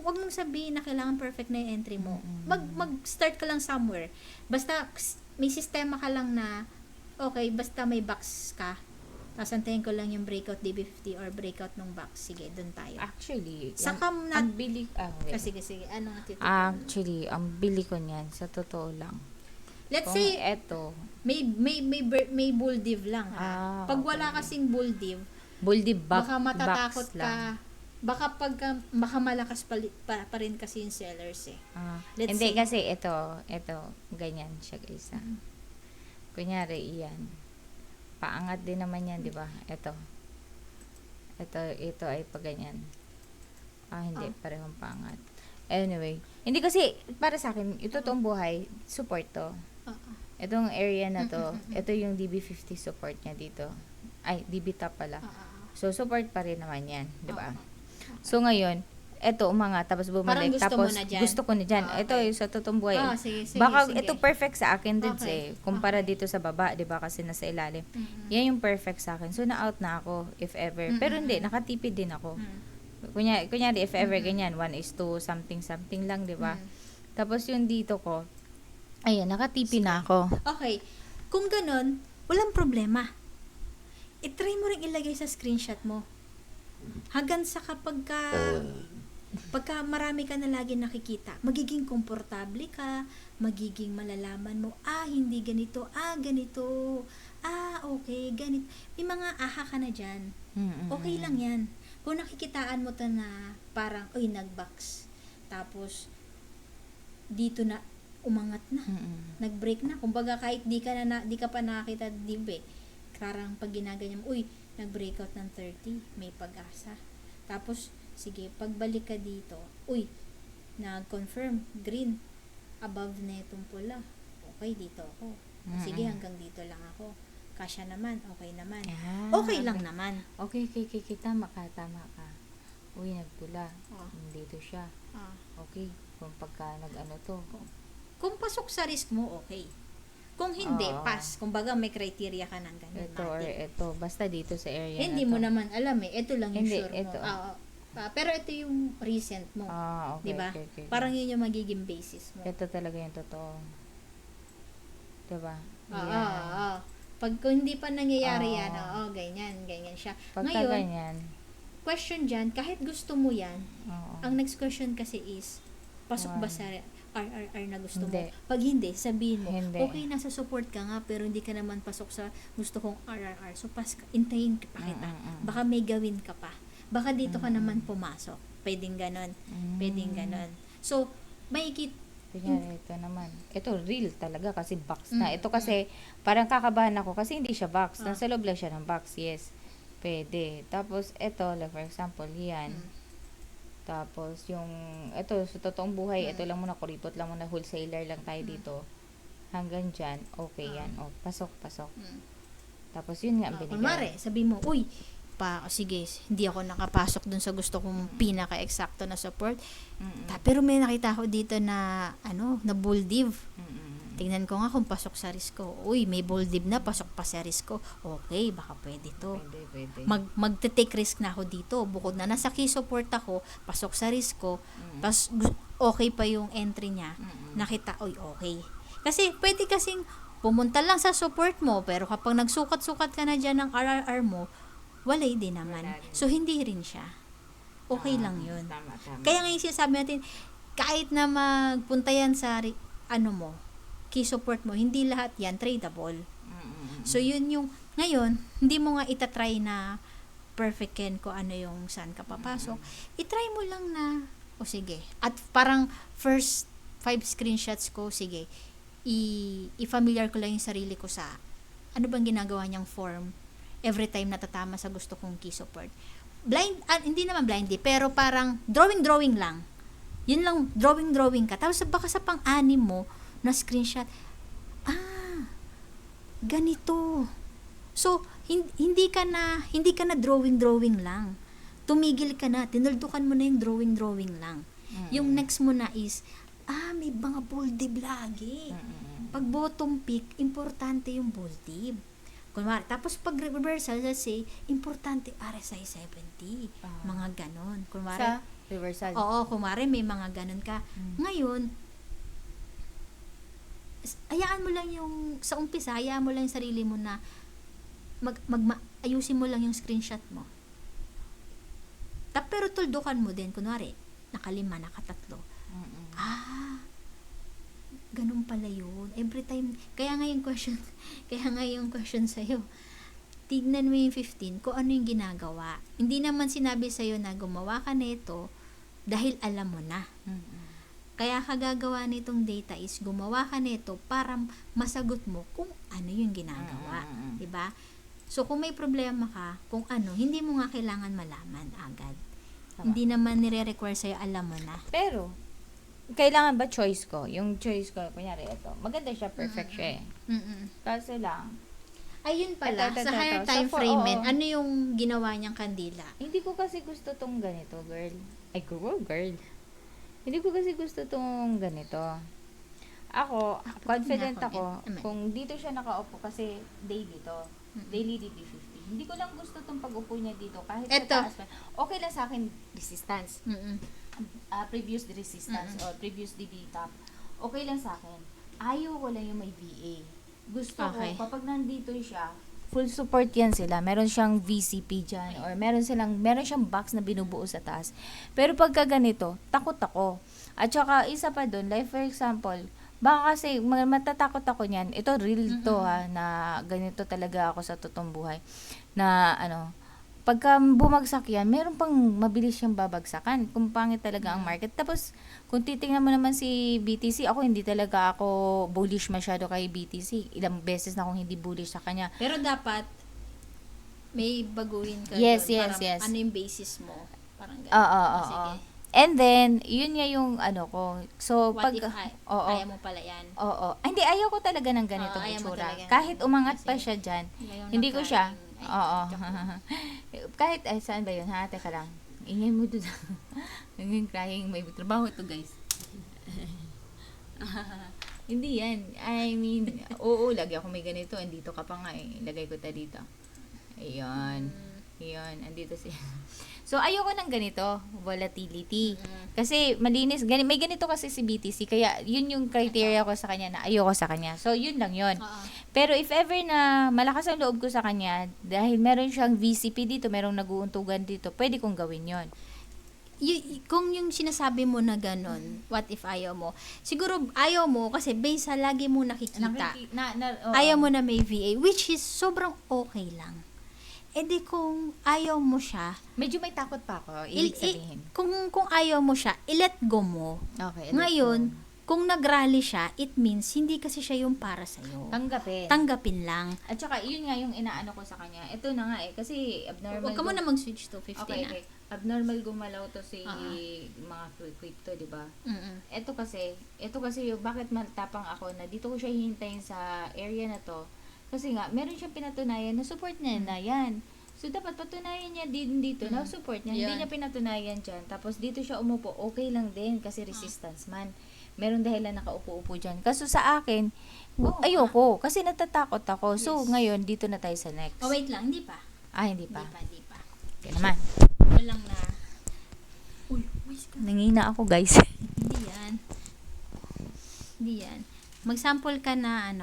Speaker 2: Wag mong sabihin na kailangan perfect na yung entry mo. Mag-start ka lang somewhere. Basta may sistema ka lang na okay, basta may box ka. Tapos antayin ko lang yung breakout DB50 or breakout ng box. Sige, doon tayo.
Speaker 1: Actually,
Speaker 2: ang
Speaker 1: bili
Speaker 2: sige. Ano ang titignan?
Speaker 1: Actually, ang bili ko niyan sa totoo lang.
Speaker 2: Let's
Speaker 1: Kung
Speaker 2: say
Speaker 1: eto,
Speaker 2: may bull div lang ha. Pag wala kasing bull div, baka matatakot ka. Baka malakas pa rin kasi yung sellers
Speaker 1: hindi kasi ito, ganyan siya guys Kunyari, iyan. Paangat din naman yan, di ba? Ito ay pa ganyan. Hindi.
Speaker 2: Oh.
Speaker 1: Parehong pangat. Anyway. Hindi kasi, para sa akin, ito totoong buhay, support to.
Speaker 2: Oo.
Speaker 1: Itong area na to, ito yung DB50 support niya dito. Ay, DB top pala.
Speaker 2: Oo.
Speaker 1: So, support pa rin naman yan. Di ba?
Speaker 2: Oo.
Speaker 1: So, ngayon, eto umangat, tapos
Speaker 2: Parang
Speaker 1: bumalik.
Speaker 2: gusto mo
Speaker 1: Tapos,
Speaker 2: na dyan?
Speaker 1: gusto ko na dyan.
Speaker 2: Okay.
Speaker 1: Ito yung sa totoong buhay.
Speaker 2: Sige, sige,
Speaker 1: Baka
Speaker 2: sige.
Speaker 1: ito perfect sa akin din
Speaker 2: Okay.
Speaker 1: kumpara dito sa baba, 'di ba? Kasi nasa ilalim.
Speaker 2: Mm-mm.
Speaker 1: Yan yung perfect sa akin. So na-out na ako if ever. Pero hindi, nakatipid din ako. Kunyari if ever ganyan, 1:2 something something lang, 'di ba? Tapos yung dito ko, ayun, nakatipi na ako.
Speaker 2: Okay. Kung ganun, walang problema. I-try mo rin ilagay sa screenshot mo. Hanggang sa pagka marami ka na lagi nakikita, magiging komportable ka, magiging malalaman mo, hindi ganito, ganito, okay, ganito. May mga ka na dyan. Okay lang yan. Kung nakikitaan mo to na parang, nag-box. Tapos, dito na, umangat na. Nag-break na. Kumbaga, kahit di ka pa nakakita dibe, karang pag ginaganyan mo, nag-breakout ng 30, may pag-asa. Tapos, sige, pagbalik ka dito, nag-confirm, green, above na itong pula. Okay, dito ako. Sige, hanggang dito lang ako. Kasya naman, okay naman. Okay lang naman.
Speaker 1: Okay. Tama ka. Uy, nagpula.
Speaker 2: Oh.
Speaker 1: Dito siya. Okay. Kung pagka nag-ano to.
Speaker 2: Kung pasok sa risk mo, okay. Kung hindi,
Speaker 1: Oo.
Speaker 2: pass. Kumbaga, may criteria ka ng ganun.
Speaker 1: Ito or ito. Basta dito sa area
Speaker 2: Hindi
Speaker 1: na to.
Speaker 2: mo naman alam Ito lang yung
Speaker 1: Hindi,
Speaker 2: sure mo.
Speaker 1: ito.
Speaker 2: Pero ito yung recent mo.
Speaker 1: Okay,
Speaker 2: Diba?
Speaker 1: okay.
Speaker 2: Parang yun yung magiging basis mo.
Speaker 1: Ito talaga yung totoo. Diba?
Speaker 2: Pag kung hindi pa nangyayari
Speaker 1: Oo.
Speaker 2: yan, ganyan siya.
Speaker 1: Pagka
Speaker 2: Ngayon,
Speaker 1: ganyan.
Speaker 2: question dyan, kahit gusto mo yan,
Speaker 1: Oo.
Speaker 2: ang next question kasi is, pasok ba
Speaker 1: Why?
Speaker 2: sa RRR na gusto
Speaker 1: Hindi.
Speaker 2: mo? Pag hindi, sabihin mo,
Speaker 1: Hindi.
Speaker 2: okay, nasa support ka nga, pero hindi ka naman pasok sa gusto kong RRR. So, intayin pa kita. Baka may gawin ka pa. Baka dito ka naman pumasok. Pwedeng ganon. Pwedeng ganon. So, maikit.
Speaker 1: Kunyari, ito naman. Ito, real talaga kasi box na. Ito kasi, parang kakabahan ako kasi hindi siya box. Nasa loob lang siya ng box. Yes. Pwede. Tapos, ito, like for example, yan. Tapos, ito, sa totoong buhay, ito lang muna, kuripot lang muna, wholesaler lang tayo dito. Hanggang dyan, okay yan. Pasok. Tapos, yun nga, ang binigay.
Speaker 2: Kunwari, sabi mo, sige, hindi ako nakapasok dun sa gusto kong pinaka-eksakto na support. Pero may nakita ako dito na, na bull div. Tingnan ko nga kung pasok sa risk ko. May bull div na, pasok pa sa risk ko. Okay, baka pwede to.
Speaker 1: Pwede.
Speaker 2: Magte-take risk na ako dito. Bukod na nasa key support ako, pasok sa risk ko, tapos okay pa yung entry niya. Nakita, okay. Kasi pwede kasing pumunta lang sa support mo, pero kapag nagsukat-sukat ka na dyan ng RRR mo, walay din naman. So, hindi rin siya. Okay lang yun.
Speaker 1: Tama.
Speaker 2: Kaya ngayon sinasabi natin, kahit na magpunta yan sa, key support mo, hindi lahat yan tradable. So, yun yung, ngayon, hindi mo nga itatry na perfecten ko ano yung saan ka papasok. Itry mo lang na, sige. At parang first 5 screenshots ko, sige, i-familiar ko lang yung sarili ko sa, ano bang ginagawa niyang form every time natatama sa gusto kong key support. Hindi naman blindly, pero parang drawing lang. Yun lang, drawing ka. Tapos baka sa pang-anim mo na screenshot, ganito. So, hindi ka na drawing lang. Tumigil ka na, tinuldukan mo na yung drawing lang. Yung next mo na is, may mga bold dib lagi. Pag bottom pick, importante yung bold dib. Kunwari, tapos pag reversal, let's say, importante RSI 70. Mga ganon. Kunwari,
Speaker 1: Sa reversal.
Speaker 2: Oo, kunwari may mga ganon ka. Ngayon, hayaan mo lang sa umpisa, hayaan mo lang yung sarili mo na ayusin mo lang yung screenshot mo. Pero tuldukan mo din, kunwari, nakalima, nakatatlo. Ganun pala yun. Every time, kaya nga yung question sa'yo, tignan mo yung 15 kung ano yung ginagawa. Hindi naman sinabi sa'yo na gumawa ka nito dahil alam mo na. Kaya kagagawa nitong data is gumawa ka nito para masagot mo kung ano yung ginagawa. Diba? So, kung may problema ka, kung ano, hindi mo nga kailangan malaman agad.
Speaker 1: Tama.
Speaker 2: Hindi naman nire-require sa'yo, alam mo na.
Speaker 1: Pero, kailangan ba choice ko? Yung choice ko, kunyari ito, maganda siya, perfect siya eh.
Speaker 2: Mm-mm.
Speaker 1: Kaso lang,
Speaker 2: Ayun pala,
Speaker 1: Ito,
Speaker 2: sa higher
Speaker 1: ito.
Speaker 2: time
Speaker 1: So,
Speaker 2: frame,
Speaker 1: oo.
Speaker 2: ano yung ginawa niyang kandila?
Speaker 1: hindi ko kasi gusto tong ganito, girl. Ay, girl. Hindi ko kasi gusto tong ganito. Ako, confident
Speaker 2: nga ako
Speaker 1: ako,
Speaker 2: din. Amen.
Speaker 1: kung dito siya nakaupo kasi daily to. Daily DP50. Hindi ko lang gusto tong pag-upo niya dito. Kahit sa
Speaker 2: Eto.
Speaker 1: taas pa. Okay lang sa akin, resistance.
Speaker 2: Mm-mm.
Speaker 1: Previous resistance or previous DB top. Okay lang sa akin. Ayaw ko lang yung may VA. Gusto
Speaker 2: Okay.
Speaker 1: ko, kapag nandito siya, full support yan sila. Meron siyang VCP dyan or meron siyang box na binubuo sa taas. Pero pagka ganito, takot ako. At saka, isa pa dun, like for example, baka kasi matatakot ako niyan. Ito real to ha, na ganito talaga ako sa totoong buhay. Na pagka bumagsak yan, meron pang mabilis siyang babagsakan. Kung pangit talaga ang market. Tapos, kung titingnan mo naman si BTC, hindi talaga ako bullish masyado kay BTC. Ilang beses na akong hindi bullish sa kanya.
Speaker 2: Pero dapat, may baguhin ka
Speaker 1: Yes,
Speaker 2: doon.
Speaker 1: yes,
Speaker 2: Parang,
Speaker 1: yes.
Speaker 2: ano yung basis mo? Parang gano'n.
Speaker 1: Oo.
Speaker 2: Sige.
Speaker 1: And then, yun nga yung ko. So,
Speaker 2: What if kaya mo pala yan?
Speaker 1: Oo. Ay, hindi, ayaw ko talaga ng ganitong
Speaker 2: ayaw mo
Speaker 1: itsura.
Speaker 2: talaga ng
Speaker 1: Kahit
Speaker 2: ganun.
Speaker 1: umangat pa
Speaker 2: Kasi
Speaker 1: siya dyan,
Speaker 2: Ngayon
Speaker 1: hindi ko siya.
Speaker 2: nakain-
Speaker 1: Oo.
Speaker 2: joke.
Speaker 1: Kahit, saan ba yun ha? Teka lang. Ingay mo doon. Naging crying. May trabaho to, guys. Hindi yan. I mean, oo, lagi ako may ganito. Andito ka pa nga eh. Lagay ko ta dito. Ayun. Ayun. Andito siya. So, ayoko ng ganito. Volatility. Kasi, malinis. May ganito kasi si BTC. Kaya, yun yung criteria ko sa kanya na ayoko sa kanya. So, yun lang yun.
Speaker 2: Oo.
Speaker 1: Pero if ever na malakas ang loob ko sa kanya, dahil meron siyang VCP dito, merong nag-uuntugan dito, pwede kong gawin yon.
Speaker 2: Kung yung sinasabi mo na ganun, what if ayaw mo? Siguro ayaw mo kasi based sa lagi mo nakikita. Ayaw mo na may VA, which is sobrang okay lang. E di kung ayaw mo siya,
Speaker 1: Medyo may takot pa ako, ibig sabihin.
Speaker 2: kung ayaw mo siya, i-let go mo.
Speaker 1: Okay.
Speaker 2: Ngayon, kung nag-rally siya, it means hindi kasi siya yung para sa'yo.
Speaker 1: Tanggapin.
Speaker 2: Tanggapin lang.
Speaker 1: At saka, yun nga yung inaano ko sa kanya. Ito na nga eh, kasi abnormal.
Speaker 2: Huwag ka muna mag-switch to 50
Speaker 1: Okay,
Speaker 2: na.
Speaker 1: okay. Abnormal gumalaw to si
Speaker 2: Oo.
Speaker 1: mga crypto, di ba?
Speaker 2: Mm-mm.
Speaker 1: Ito kasi yung bakit matapang ako na dito ko siya hihintayin sa area na to. Kasi nga, meron siyang pinatunayan na support niya na yan. So, dapat patunayan niya din dito na support niya. Hindi
Speaker 2: Yan.
Speaker 1: niya pinatunayan dyan. Tapos, dito siya umupo. Okay lang din kasi resistance man. Meron dahilan nakaupo-upo dyan. Kaso sa akin, ayoko. Kasi natatakot ako. So,
Speaker 2: Yes.
Speaker 1: ngayon, dito na tayo sa next.
Speaker 2: Oh, wait lang. Hindi pa.
Speaker 1: Hindi pa.
Speaker 2: Hindi pa.
Speaker 1: Okay naman.
Speaker 2: Walang na. Uy, wais ka.
Speaker 1: Nangina ako, guys.
Speaker 2: Hindi yan. Mag-sample ka na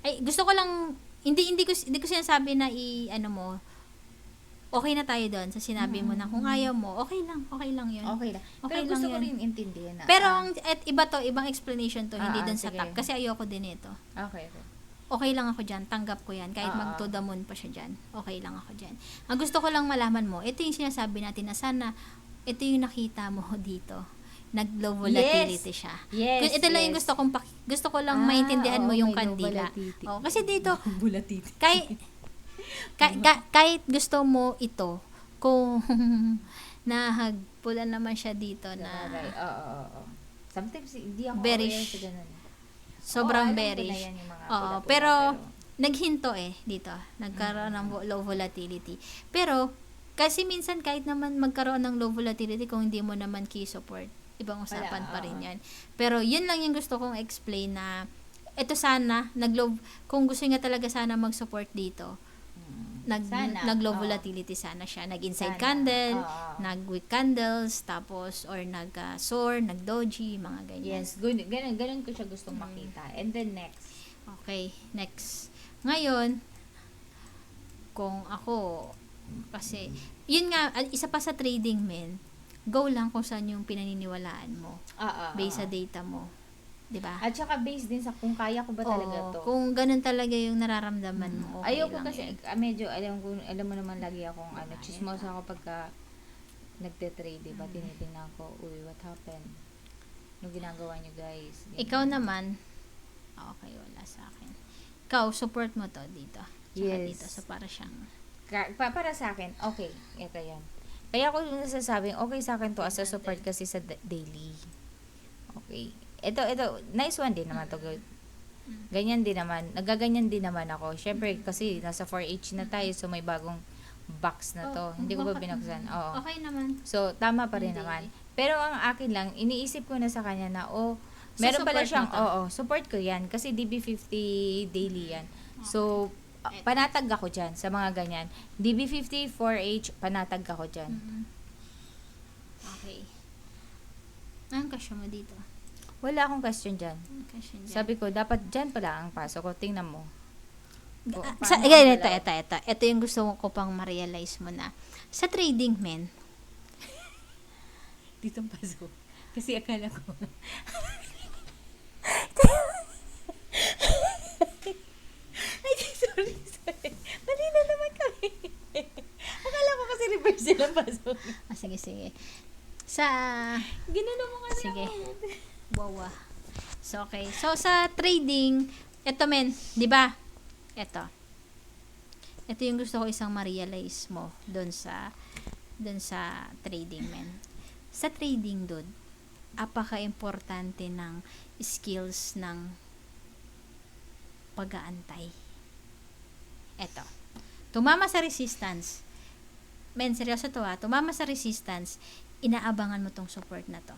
Speaker 2: Ay, gusto ko lang hindi ko sinasabi na okay na tayo doon sa sinabi mo na kung ayaw mo, okay lang yun.
Speaker 1: Okay lang.
Speaker 2: Okay
Speaker 1: Pero gusto
Speaker 2: lang
Speaker 1: ko
Speaker 2: yun.
Speaker 1: rin intindihin na.
Speaker 2: Pero ibang explanation to, hindi doon sa
Speaker 1: sige.
Speaker 2: top. Kasi ayoko din ito.
Speaker 1: Okay.
Speaker 2: Okay lang ako dyan, tanggap ko yan. Kahit mag to the moon pa siya dyan, okay lang ako dyan. Ang gusto ko lang malaman mo, ito yung sinasabi natin na sana, ito yung nakita mo dito. Nag-low volatility siya.
Speaker 1: Yes.
Speaker 2: Ito lang yung gusto ko lang maintindihan mo yung
Speaker 1: may low
Speaker 2: kandila.
Speaker 1: volatility.
Speaker 2: Kasi dito,
Speaker 1: Volatility.
Speaker 2: kahit gusto mo ito, kung nahagpulan naman siya dito na
Speaker 1: Oo. Sometimes, hindi ako
Speaker 2: Bearish.
Speaker 1: aware sa ganun.
Speaker 2: sobrang
Speaker 1: alam ko na
Speaker 2: bearish.
Speaker 1: yan, yung mga
Speaker 2: Oo,
Speaker 1: pula-pula,
Speaker 2: pero naghinto dito. Nagkaroon ng low volatility. Pero, kasi minsan kahit naman magkaroon ng low volatility kung hindi mo naman key support, ibang usapan pa rin yan. Pero, yun lang yung gusto kong explain na ito sana, kung gusto nga talaga sana mag-support dito,
Speaker 1: Sana.
Speaker 2: nag-low
Speaker 1: Oo.
Speaker 2: volatility sana siya. Nag-inside
Speaker 1: Sana.
Speaker 2: candle,
Speaker 1: Oo.
Speaker 2: nag-weak candles, tapos, or nag-soar, nag-doji, mga ganyan.
Speaker 1: Yes, good. Ganun ko siya gustong makita. And then next.
Speaker 2: Okay, next. Ngayon, kung ako, kasi, yun nga, isa pa sa trading, men, go lang kung saan yung pinaniniwalaan mo. Based sa data mo. 'Di ba?
Speaker 1: At saka based din sa kung kaya ko ba talaga to.
Speaker 2: Kung ganun talaga yung nararamdaman mo, okay
Speaker 1: Ayoko
Speaker 2: lang
Speaker 1: kasi,
Speaker 2: yun.
Speaker 1: medyo, alam mo naman lagi akong, chismosa ako pagka nagte-trade, diba? Tinitingnan ko, uy, what happened? Ano ginagawa nyo, guys? Ganyan.
Speaker 2: Ikaw naman, okay, wala sa akin. Ikaw, support mo to dito. Tsaka
Speaker 1: Yes.
Speaker 2: dito, so para siyang,
Speaker 1: Para sa akin, okay, ito yan. Kaya ako nasasabing, okay sa akin to as a support kasi sa daily. Okay. Ito, nice one din naman to. Ganyan din naman. Nagaganyan din naman ako. Syempre, kasi nasa 4H na tayo, so may bagong box na to. Hindi ko ba binuksan? Oo.
Speaker 2: Okay naman.
Speaker 1: So, tama pa rin
Speaker 2: Hindi.
Speaker 1: naman. Pero ang akin lang, iniisip ko na sa kanya na, meron pala
Speaker 2: support
Speaker 1: siyang,
Speaker 2: mo to?
Speaker 1: support ko yan. Kasi DB50 daily yan. So, panatag ako dyan sa mga ganyan. DB50, 4H, panatag ako dyan.
Speaker 2: Okay. Anong question mo dito?
Speaker 1: Wala akong question dyan.
Speaker 2: Anong question dyan?
Speaker 1: Sabi ko, dapat dyan pala ang pasok ko. Tingnan mo.
Speaker 2: Ito yung gusto ko pang ma-realize mo na. Sa trading, men,
Speaker 1: Dito ang pasok. Kasi akala ko. Ay, sorry. Mali na naman kami. Akala ko kasi reverse ang pasok.
Speaker 2: sige. Sa,
Speaker 1: Ginano mo kasi
Speaker 2: sige.
Speaker 1: ako.
Speaker 2: Wawa. So, okay. So, sa trading, ito men, di ba? Ito. Ito yung gusto ko isang ma-realize mo doon sa trading, men. Sa trading doon, apaka-importante ng skills ng pag-aantay. Ito. Tumama sa resistance. Men, seryoso to ha. Tumama sa resistance, inaabangan mo tong support na to.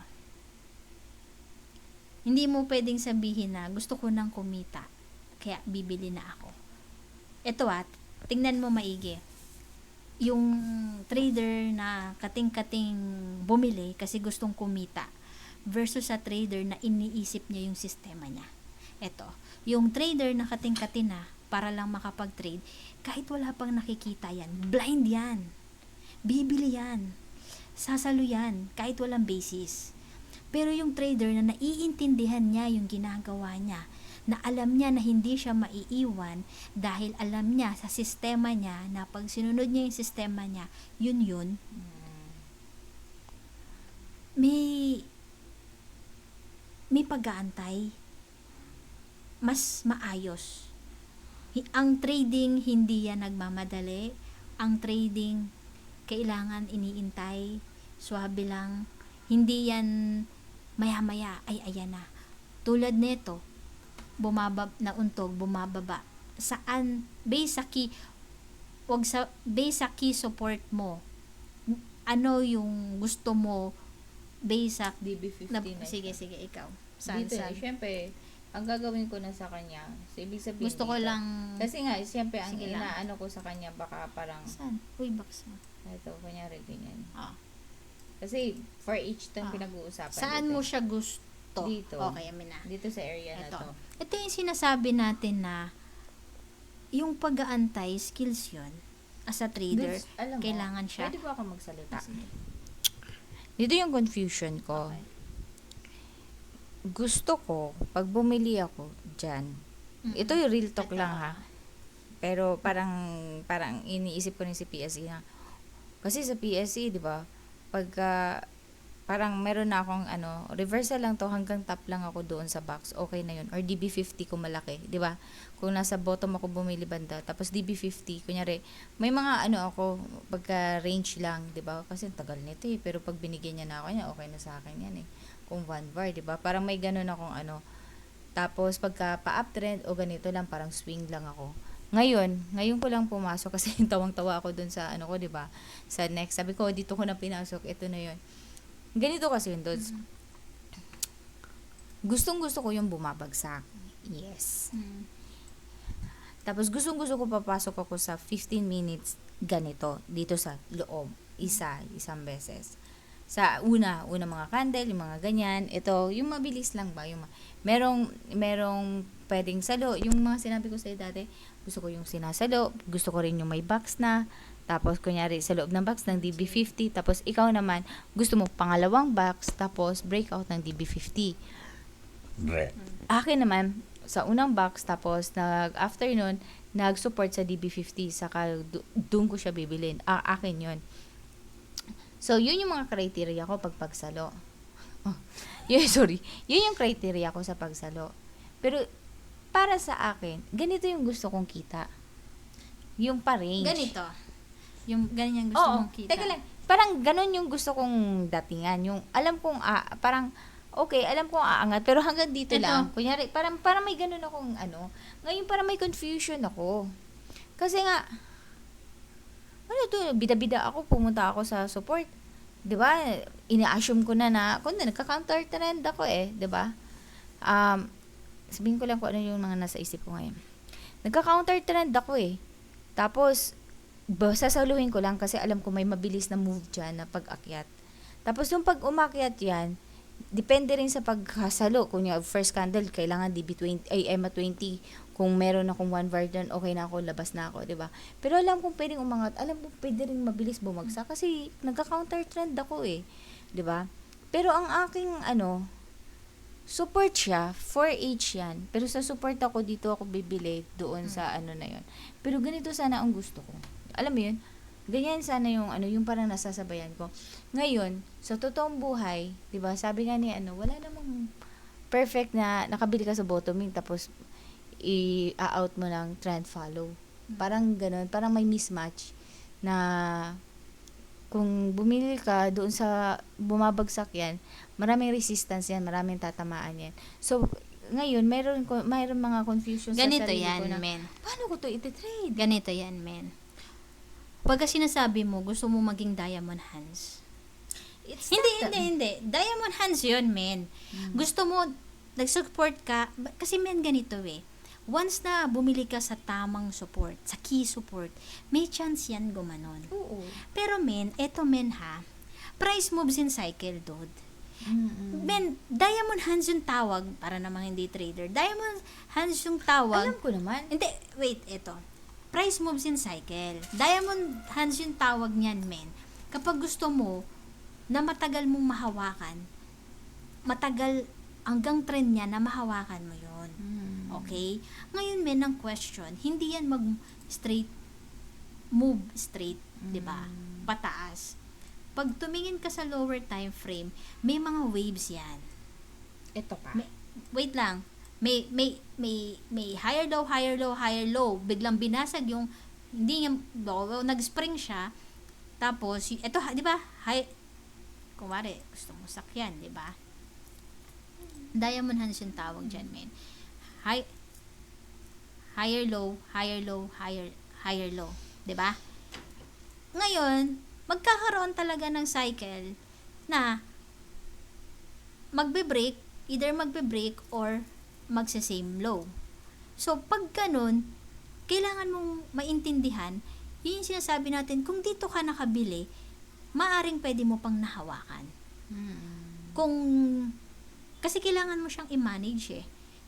Speaker 2: Hindi mo pwedeng sabihin na gusto ko nang kumita, kaya bibili na ako. Ito tingnan mo maigi. Yung trader na kating-kating bumili kasi gustong kumita versus sa trader na iniisip niya yung sistema niya. Ito, yung trader na kating-kating na para lang makapag-trade, kahit wala pang nakikita yan, blind yan. Bibili yan. Sasalo yan, kahit walang basis. Pero yung trader na naiintindihan niya yung ginagawa niya, na alam niya na hindi siya maiiwan dahil alam niya sa sistema niya na pag sinunod niya yung sistema niya, yun, may pag-aantay, mas maayos. Ang trading, hindi yan nagmamadali. Ang trading, kailangan iniintay, swabe lang. Hindi yan maya-maya, ay ayan na. Tulad nito, bumababa. Saan? Base sa key support mo. Ano yung gusto mo base sa
Speaker 1: DB50 na
Speaker 2: sige, ikaw. Saan?
Speaker 1: Dito syempre, ang gagawin ko na sa kanya, so ibig sabihin
Speaker 2: Gusto ko
Speaker 1: dito.
Speaker 2: lang.
Speaker 1: Kasi nga, syempre, ang
Speaker 2: Sige lang.
Speaker 1: inaano ko sa kanya, baka parang,
Speaker 2: Saan? Uy, box mo.
Speaker 1: ito, kunyari, ganyan.
Speaker 2: Kasi,
Speaker 1: Kasi, for each itong pinag-uusapan.
Speaker 2: saan
Speaker 1: dito.
Speaker 2: mo siya gusto?
Speaker 1: Dito.
Speaker 2: Okay, amin na.
Speaker 1: Dito sa area na
Speaker 2: Ito.
Speaker 1: to.
Speaker 2: Ito yung sinasabi natin na yung pag-aantay, skills yun. As a trader,
Speaker 1: Alam mo,
Speaker 2: kailangan siya.
Speaker 1: Pwede ba ako magsalita? Dito yung confusion ko.
Speaker 2: Okay.
Speaker 1: Gusto ko, pag bumili ako dyan, ito yung real talk
Speaker 2: Ito.
Speaker 1: lang ha. Pero parang iniisip ko rin si PSE na. Kasi sa PSE, di ba, pagka parang meron na akong reversal lang to hanggang top lang ako doon sa box, okay na yun. Or DB50 kung malaki, di ba? Kung nasa bottom ako bumili banda, tapos DB50, kunyari, may mga ako, pagka range lang, di ba? Kasi tagal nito pero pag binigyan niya na ako niya, okay na sa akin yan Kung 1 bar, di ba? Parang may ganun akong Tapos pagka pa-uptrend o ganito lang, parang swing lang ako. Ngayon ko lang pumasok kasi tawang-tawa ako dun sa ko, di ba? Sa next, sabi ko, dito ko na pinasok, ito na yun. Ganito kasi yun, Dods. Gustong-gusto ko yung bumabagsak. Yes. Tapos gustong-gusto ko papasok ako sa 15 minutes ganito, dito sa loob. Isang beses. Sa una mga candle, yung mga ganyan. Ito, yung mabilis lang ba? Merong pwedeng salo. Yung mga sinabi ko sa'yo dati, gusto ko yung sinasalo. Gusto ko rin yung may box na. Tapos, kunyari, sa loob ng box ng DB50. Tapos, ikaw naman, gusto mo pangalawang box. Tapos, breakout ng DB50. Akin naman, sa unang box. Tapos, after nun, nag-support sa DB50. Saka, doon ko siya bibilin. Akin yun. So, yun yung mga criteria ko pag pagsalo. Yun yung criteria ko sa pagsalo. Pero, para sa akin, ganito yung gusto kong kita. Yung pa-range.
Speaker 2: Ganito. Yung ganyan gusto mong kita.
Speaker 1: Teka lang. parang ganun yung gusto kong datingan. Yung alam kong, parang, okay, alam kong aangat, pero hanggang dito
Speaker 2: Ito.
Speaker 1: lang. Kunyari, parang may ganun akong, ngayon parang may confusion ako. Kasi nga, ano to, bida-bida ako, pumunta ako sa support. 'Di ba? Ina-assume ko na kundi nagka-counter trend ako eh, 'di ba? Sabihin ko lang kung ano yung mga nasa isip ko ngayon. Nagka-counter trend ako eh. Tapos, sasaluhin ko lang kasi alam ko may mabilis na move dyan na pag-akyat. Tapos yung pag umakyat yan, depende rin sa pagkasalo. Kung yung first candle, kailangan DB20, ay EMA 20. Kung meron akong 1 bar doon, okay na ako, labas na ako, 'di ba? Pero alam kong pwedeng umangat, alam kong pwede rin mabilis bumagsak kasi nagka-counter trend ako eh, 'di ba? Pero ang aking support siya, 4H yan. Pero sa support ako, dito ako bibili doon sa ano na yun. Pero ganito sana ang gusto ko. Alam mo yun? Ganyan sana yung yung parang nasasabayan ko. Ngayon, sa totoong buhay, 'di ba? Sabi nga ni wala namang perfect na nakabili ka sa bottoming tapos i-out mo ng trend follow. Parang ganoon, parang may mismatch na kung bumili ka doon sa bumabagsak yan, maraming resistance yan, maraming tatamaan yan. So, ngayon, mayroon mga confusion sa
Speaker 2: Ganito
Speaker 1: sarili
Speaker 2: yan,
Speaker 1: ko na,
Speaker 2: men.
Speaker 1: paano ko to iti-trade?
Speaker 2: Ganito yan, men. Pagka sinasabi mo, gusto mo maging diamond hands. Hindi. Diamond hands yun, men. Gusto mo, nag-support ka, kasi men ganito eh. Once na bumili ka sa tamang support, sa key support, may chance yan gumanon.
Speaker 1: Oo.
Speaker 2: Pero men, eto men ha, price moves in cycle, dude. Men, diamond hands yung tawag, para namang hindi trader. Diamond hands yung tawag.
Speaker 1: Alam ko naman.
Speaker 2: Hindi, wait, eto. Price moves in cycle. Diamond hands yung tawag niyan, men. Kapag gusto mo na matagal mong mahawakan, matagal hanggang trend niya na mahawakan mo yun. Okay? Ngayon, men, ang question, hindi yan move straight, di ba? Pataas. Pag tumingin ka sa lower time frame, may mga waves yan.
Speaker 1: Ito pa.
Speaker 2: Wait lang. May higher low, higher low, higher low. Biglang binasag yung, hindi niya, nag-spring siya. Tapos, ito, di ba? Kumari, gusto mo sakyan, di ba? Diamond hands yung tawag dyan, men. Higher low, higher low, higher low. 'Di ba? Ngayon, magkakaroon talaga ng cycle na either magbe-break or magse-same low. So, pag ganun, kailangan mong maintindihan, yun yung sinasabi natin, kung dito ka nakabili, maaring pwede mo pang nahawakan. Kung, kasi kailangan mo siyang i-manage eh.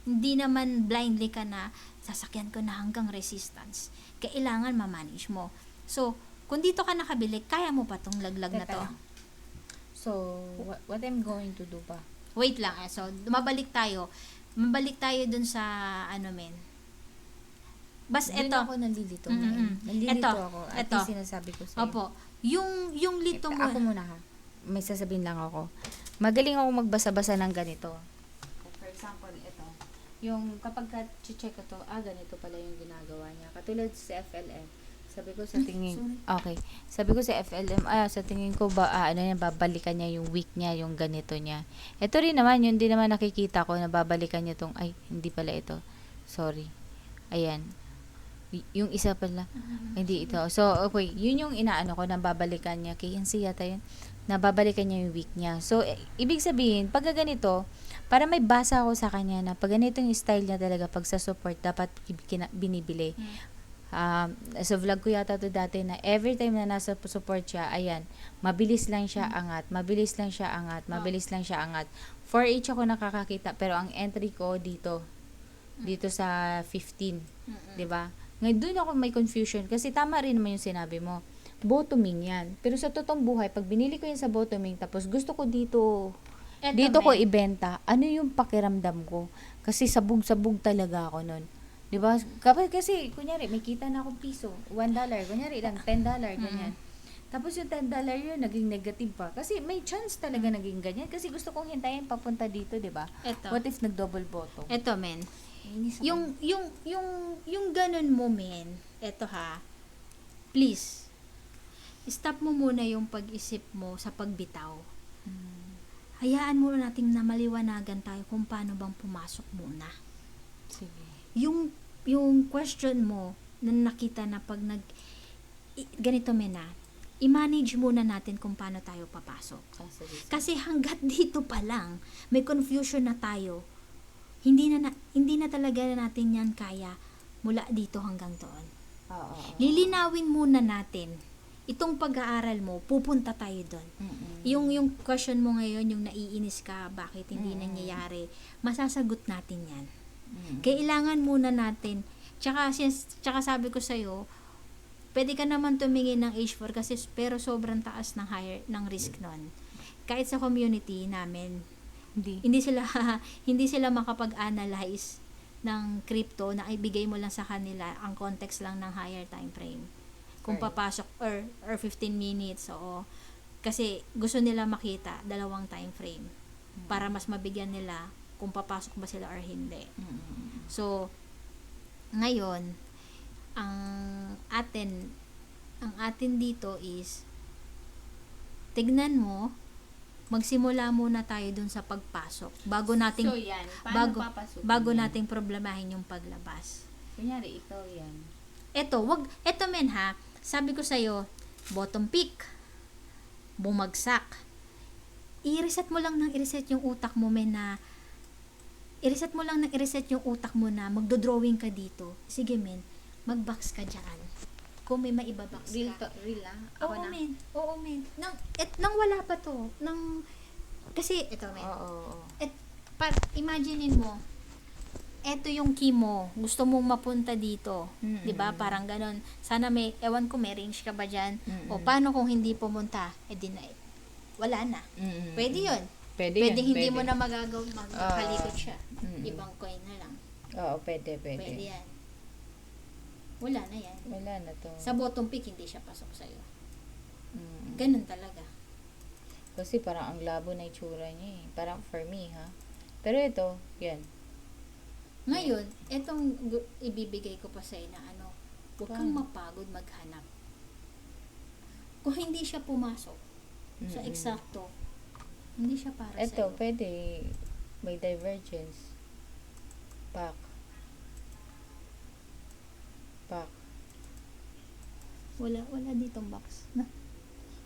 Speaker 2: Hindi naman blindly ka na sasakyan ko na hanggang resistance. Kailangan ma-manage mo. So, kung dito ka nakabili, kaya mo pa tong laglag na to.
Speaker 1: So, what I'm going to do pa?
Speaker 2: Wait lang. So, mabalik tayo. Mabalik tayo dun sa men. Bas,
Speaker 1: Doon
Speaker 2: eto.
Speaker 1: ako nalilito ngayon. Nalilito
Speaker 2: Eto.
Speaker 1: ako. At
Speaker 2: Eto.
Speaker 1: yung sinasabi ko sa'yo.
Speaker 2: Opo. Yung lito mo.
Speaker 1: Ako muna ha. May sasabihin lang ako. Magaling ako magbasa-basa ng ganito. For example, ito. Yung kapag check ko to, ganito pala yung ginagawa niya. Katulad sa FLM. Sabi ko sa tingin, okay. Sabi ko sa FLM, sa tingin ko babalikan niya yung weak niya, yung ganito niya. Ito rin naman, yun din naman nakikita ko na babalikan niya tong, hindi pala ito. Sorry. Ayan. Yung isa pala, hindi ito. So, okay, yun yung inaano ko na babalikan niya. KNC yata yun. Na babalikan niya yung weak niya. So, ibig sabihin, pag ganito, para may basa ako sa kanya na pag ganito yung style niya talaga, pag sa support, dapat binibili. Sa vlog ko yata to dati na every time na nasa support siya, ayan, mabilis lang siya angat, mabilis lang siya angat, mabilis lang siya angat. 4H ako nakakakita, pero ang entry ko dito sa 15, 'di ba? Ngayon doon ako may confusion kasi tama rin naman yung sinabi mo. Bottoming yan. Pero sa totoong buhay, pag binili ko yan sa bottoming, tapos gusto ko dito ko ibenta, ano yung pakiramdam ko? Kasi sabog-sabog talaga ako nun. 'Di ba? Kasi kunyari may kita na akong piso, $1, kunyari lang $10 ganyan. Tapos yung $10 yun naging negative pa kasi may chance talaga naging ganyan kasi gusto kong hintayin papunta dito, 'di ba? What if nag-double bottom?
Speaker 2: Eto, men. Yung ganun mo, men. Eto ha. Please. stop mo muna yung pag-isip mo sa pagbitaw. Hayaan mo natin na maliwanagan tayo kung paano bang pumasok muna.
Speaker 1: Sige.
Speaker 2: Yung question mo na nakita na pag ganito mena, i-manage muna natin kung paano tayo papasok.
Speaker 1: Sige.
Speaker 2: Kasi hanggat dito pa lang, may confusion na tayo. Hindi na talaga natin yan kaya mula dito hanggang doon.
Speaker 1: Oo.
Speaker 2: Lilinawin muna natin. Itong pag-aaral mo, pupunta tayo doon. Yung question mo ngayon, yung naiinis ka, bakit hindi nangyayari, masasagot natin yan. Kailangan muna natin, tsaka sabi ko sa'yo, pwede ka naman tumingin ng H4 kasi pero sobrang taas ng risk nun. Kahit sa community namin, hindi sila makapag-analyze ng crypto na ibigay mo lang sa kanila ang context lang ng higher time frame. Kung papasok or 15 minutes, oo. Kasi gusto nila makita dalawang time frame para mas mabigyan nila kung papasok ba sila or hindi. So, ngayon, ang atin dito is tignan mo, magsimula muna tayo dun sa pagpasok bago nating
Speaker 1: yan. Paano papasok?
Speaker 2: bago nating problemahin yung paglabas.
Speaker 1: Kunyari, ikaw yan.
Speaker 2: Eto men ha, sabi ko sa'yo, bottom pick, bumagsak. I-reset mo lang yung utak mo na magdo-drawing ka dito. Sige men, mag-box ka dyan. Kung may maibabox ka.
Speaker 1: Real Ako na.
Speaker 2: Oo men. Nang wala pa to. Kasi, eto men.
Speaker 1: Oo.
Speaker 2: Imaginein mo, eto yung key mo. Gusto mong mapunta dito. 'Di ba? Parang ganon. Sana ewan ko may range ka ba dyan? O paano kung hindi pumunta? Wala na. Pwede yun. Pwede hindi mo na magkalikot siya. Ibang coin na lang.
Speaker 1: Oo, pwede.
Speaker 2: Pwede yan. Wala na yan.
Speaker 1: Wala na to.
Speaker 2: Sa bottom pick, hindi siya pasok sa'yo. Ganun talaga.
Speaker 1: Kasi parang ang labo na itsura niya eh. Parang for me ha. Pero ito, yan.
Speaker 2: Ngayon, etong ibibigay ko pa sa'yo na huwag kang mapagod maghanap. Kung hindi siya pumasok sa eksakto, hindi siya para sa'yo.
Speaker 1: Ito, pwede. May divergence. Pak.
Speaker 2: Wala ditong box.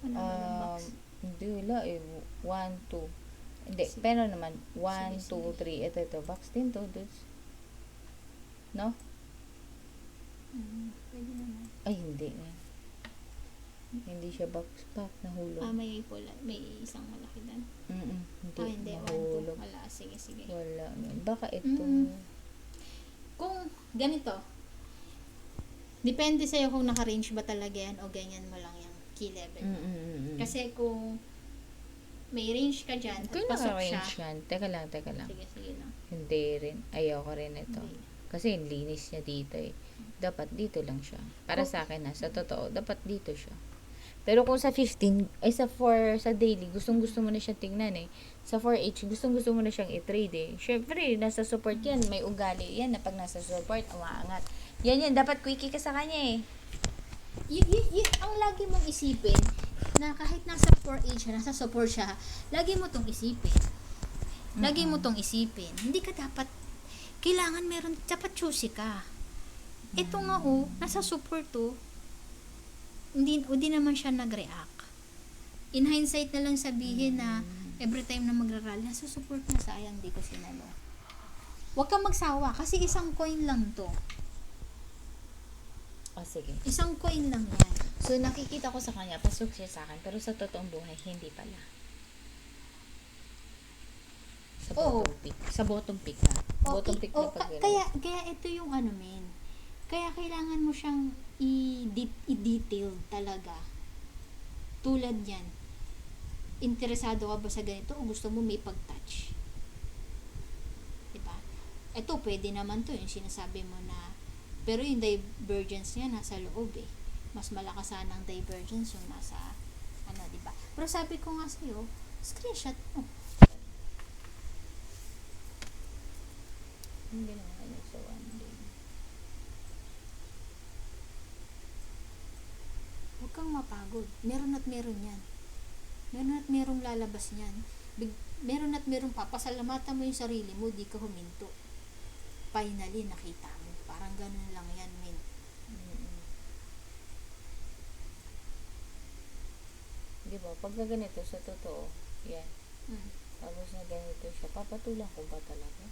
Speaker 2: Wala box.
Speaker 1: Hindi, wala eh. 1, 2. Hindi,
Speaker 2: Sige.
Speaker 1: pero naman, 1,
Speaker 2: Sige,
Speaker 1: 2, 3. Ito, box din to, dudes. No?
Speaker 2: Pwede naman.
Speaker 1: Ay, hindi. Hindi siya box pack, nahulog.
Speaker 2: May isang malaki dan.
Speaker 1: Hindi,
Speaker 2: Hindi. 1, 2.
Speaker 1: nahulog.
Speaker 2: Wala. Sige.
Speaker 1: Wala. Baka ito.
Speaker 2: Kung ganito, depende sa'yo kung naka-range ba talaga yan o ganyan mo lang yung key level. Kasi kung may range ka dyan,
Speaker 1: Kung
Speaker 2: pasok siya.
Speaker 1: naka-range yan, teka lang.
Speaker 2: Sige lang.
Speaker 1: Hindi rin. Ayoko rin ito.
Speaker 2: Hindi.
Speaker 1: Kasi yung linis niya dito eh. Dapat dito lang siya. Para sa akin sa totoo, dapat dito siya. Pero kung sa 15, ay sa 4, sa daily, gustong-gusto mo na siyang tingnan eh. Sa 4H, gustong-gusto mo na siyang i-trade eh. Syempre, nasa support yan, may ugali yan na pag nasa support, umaangat. Yan, dapat quickie ka sa kanya eh.
Speaker 2: Ang lagi mong isipin, na kahit nasa 4H siya, nasa support siya, lagi mo tong isipin. Hindi ka dapat, kailangan dapat choosy ka. Ito nga nasa support hindi naman siya nag-react. In hindsight na lang sabihin na every time na magra-rally, nasa support na, sayang di ko sinalo. Huwag kang magsawa kasi isang coin lang to.
Speaker 1: Sige.
Speaker 2: Isang coin lang yan.
Speaker 1: So, nakikita ko sa kanya, pasok siya sa akin, pero sa totoong buhay, hindi pala. Sa bottom pick. Sa bottom pick ha. Bottom pick na pag-relax.
Speaker 2: Kaya ito yung Kaya kailangan mo siyang i-detail talaga. Tulad yan. Interesado ka ba sa ganito o gusto mo may pag-touch? Diba? Ito, pwede naman to yung sinasabi mo na, pero yung divergence niya nasa loob eh. Mas malakas sana ang divergence yung nasa, diba? Pero sabi ko nga sa'yo, screenshot mo.
Speaker 1: Hindi naman sa one day.
Speaker 2: Huwag kang mapagod. Meron at meron yan. Meron at merong lalabas niyan. Meron at merong papasalamatan mo yung sarili mo, di ka huminto. Finally, nakita mo. Parang ganun lang yan, men.
Speaker 1: Di ba? Pagka ganito, sa totoo, yan.
Speaker 2: Mm.
Speaker 1: Tapos na ganito siya, papatulang ko ba talaga?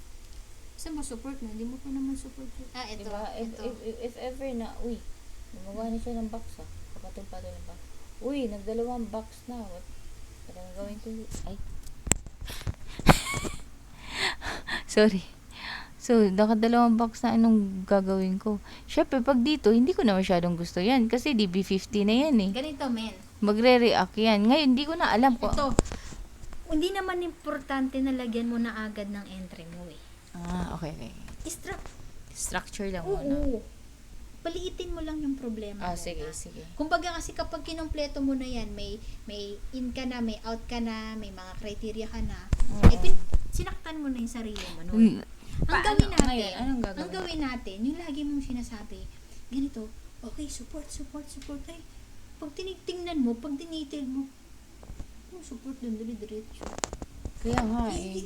Speaker 2: Saan mo support mo? Hindi mo pa naman support yun. Ah, ito.
Speaker 1: Diba?
Speaker 2: Ito.
Speaker 1: If ever na, uy, gumawa na siya ng box kapatol-patol ng box. Uy, nagdalawang box na. What am I going to do? Ay. Sorry. So, nakadalawang box na anong gagawin ko? Syempre, pag dito, hindi ko na masyadong gusto yan. Kasi DB50 na yan eh.
Speaker 2: Ganito, men.
Speaker 1: Magre-react yan. Ngayon, hindi ko na alam ko.
Speaker 2: Ito. Hindi naman importante na lagyan mo na agad ng entry mo eh.
Speaker 1: Ah, okay. Structure lang muna.
Speaker 2: Oo. Paliitin mo lang yung problema
Speaker 1: Ah,
Speaker 2: mo
Speaker 1: sige,
Speaker 2: na.
Speaker 1: sige.
Speaker 2: Kumbaga kasi kapag kinumpleto mo na yan, may in ka na, may out ka na, may mga criteria ka na, sinaktan mo na yung sarili mo nun. Ang gawin natin,
Speaker 1: Ngayon, anong gagawin?
Speaker 2: ang gawin natin, yung lagi mong sinasabi, ganito, okay, support. Ay, pag tinitingnan mo, pag dinitil mo, support dun, dire-diretso.
Speaker 1: Kaya nga eh.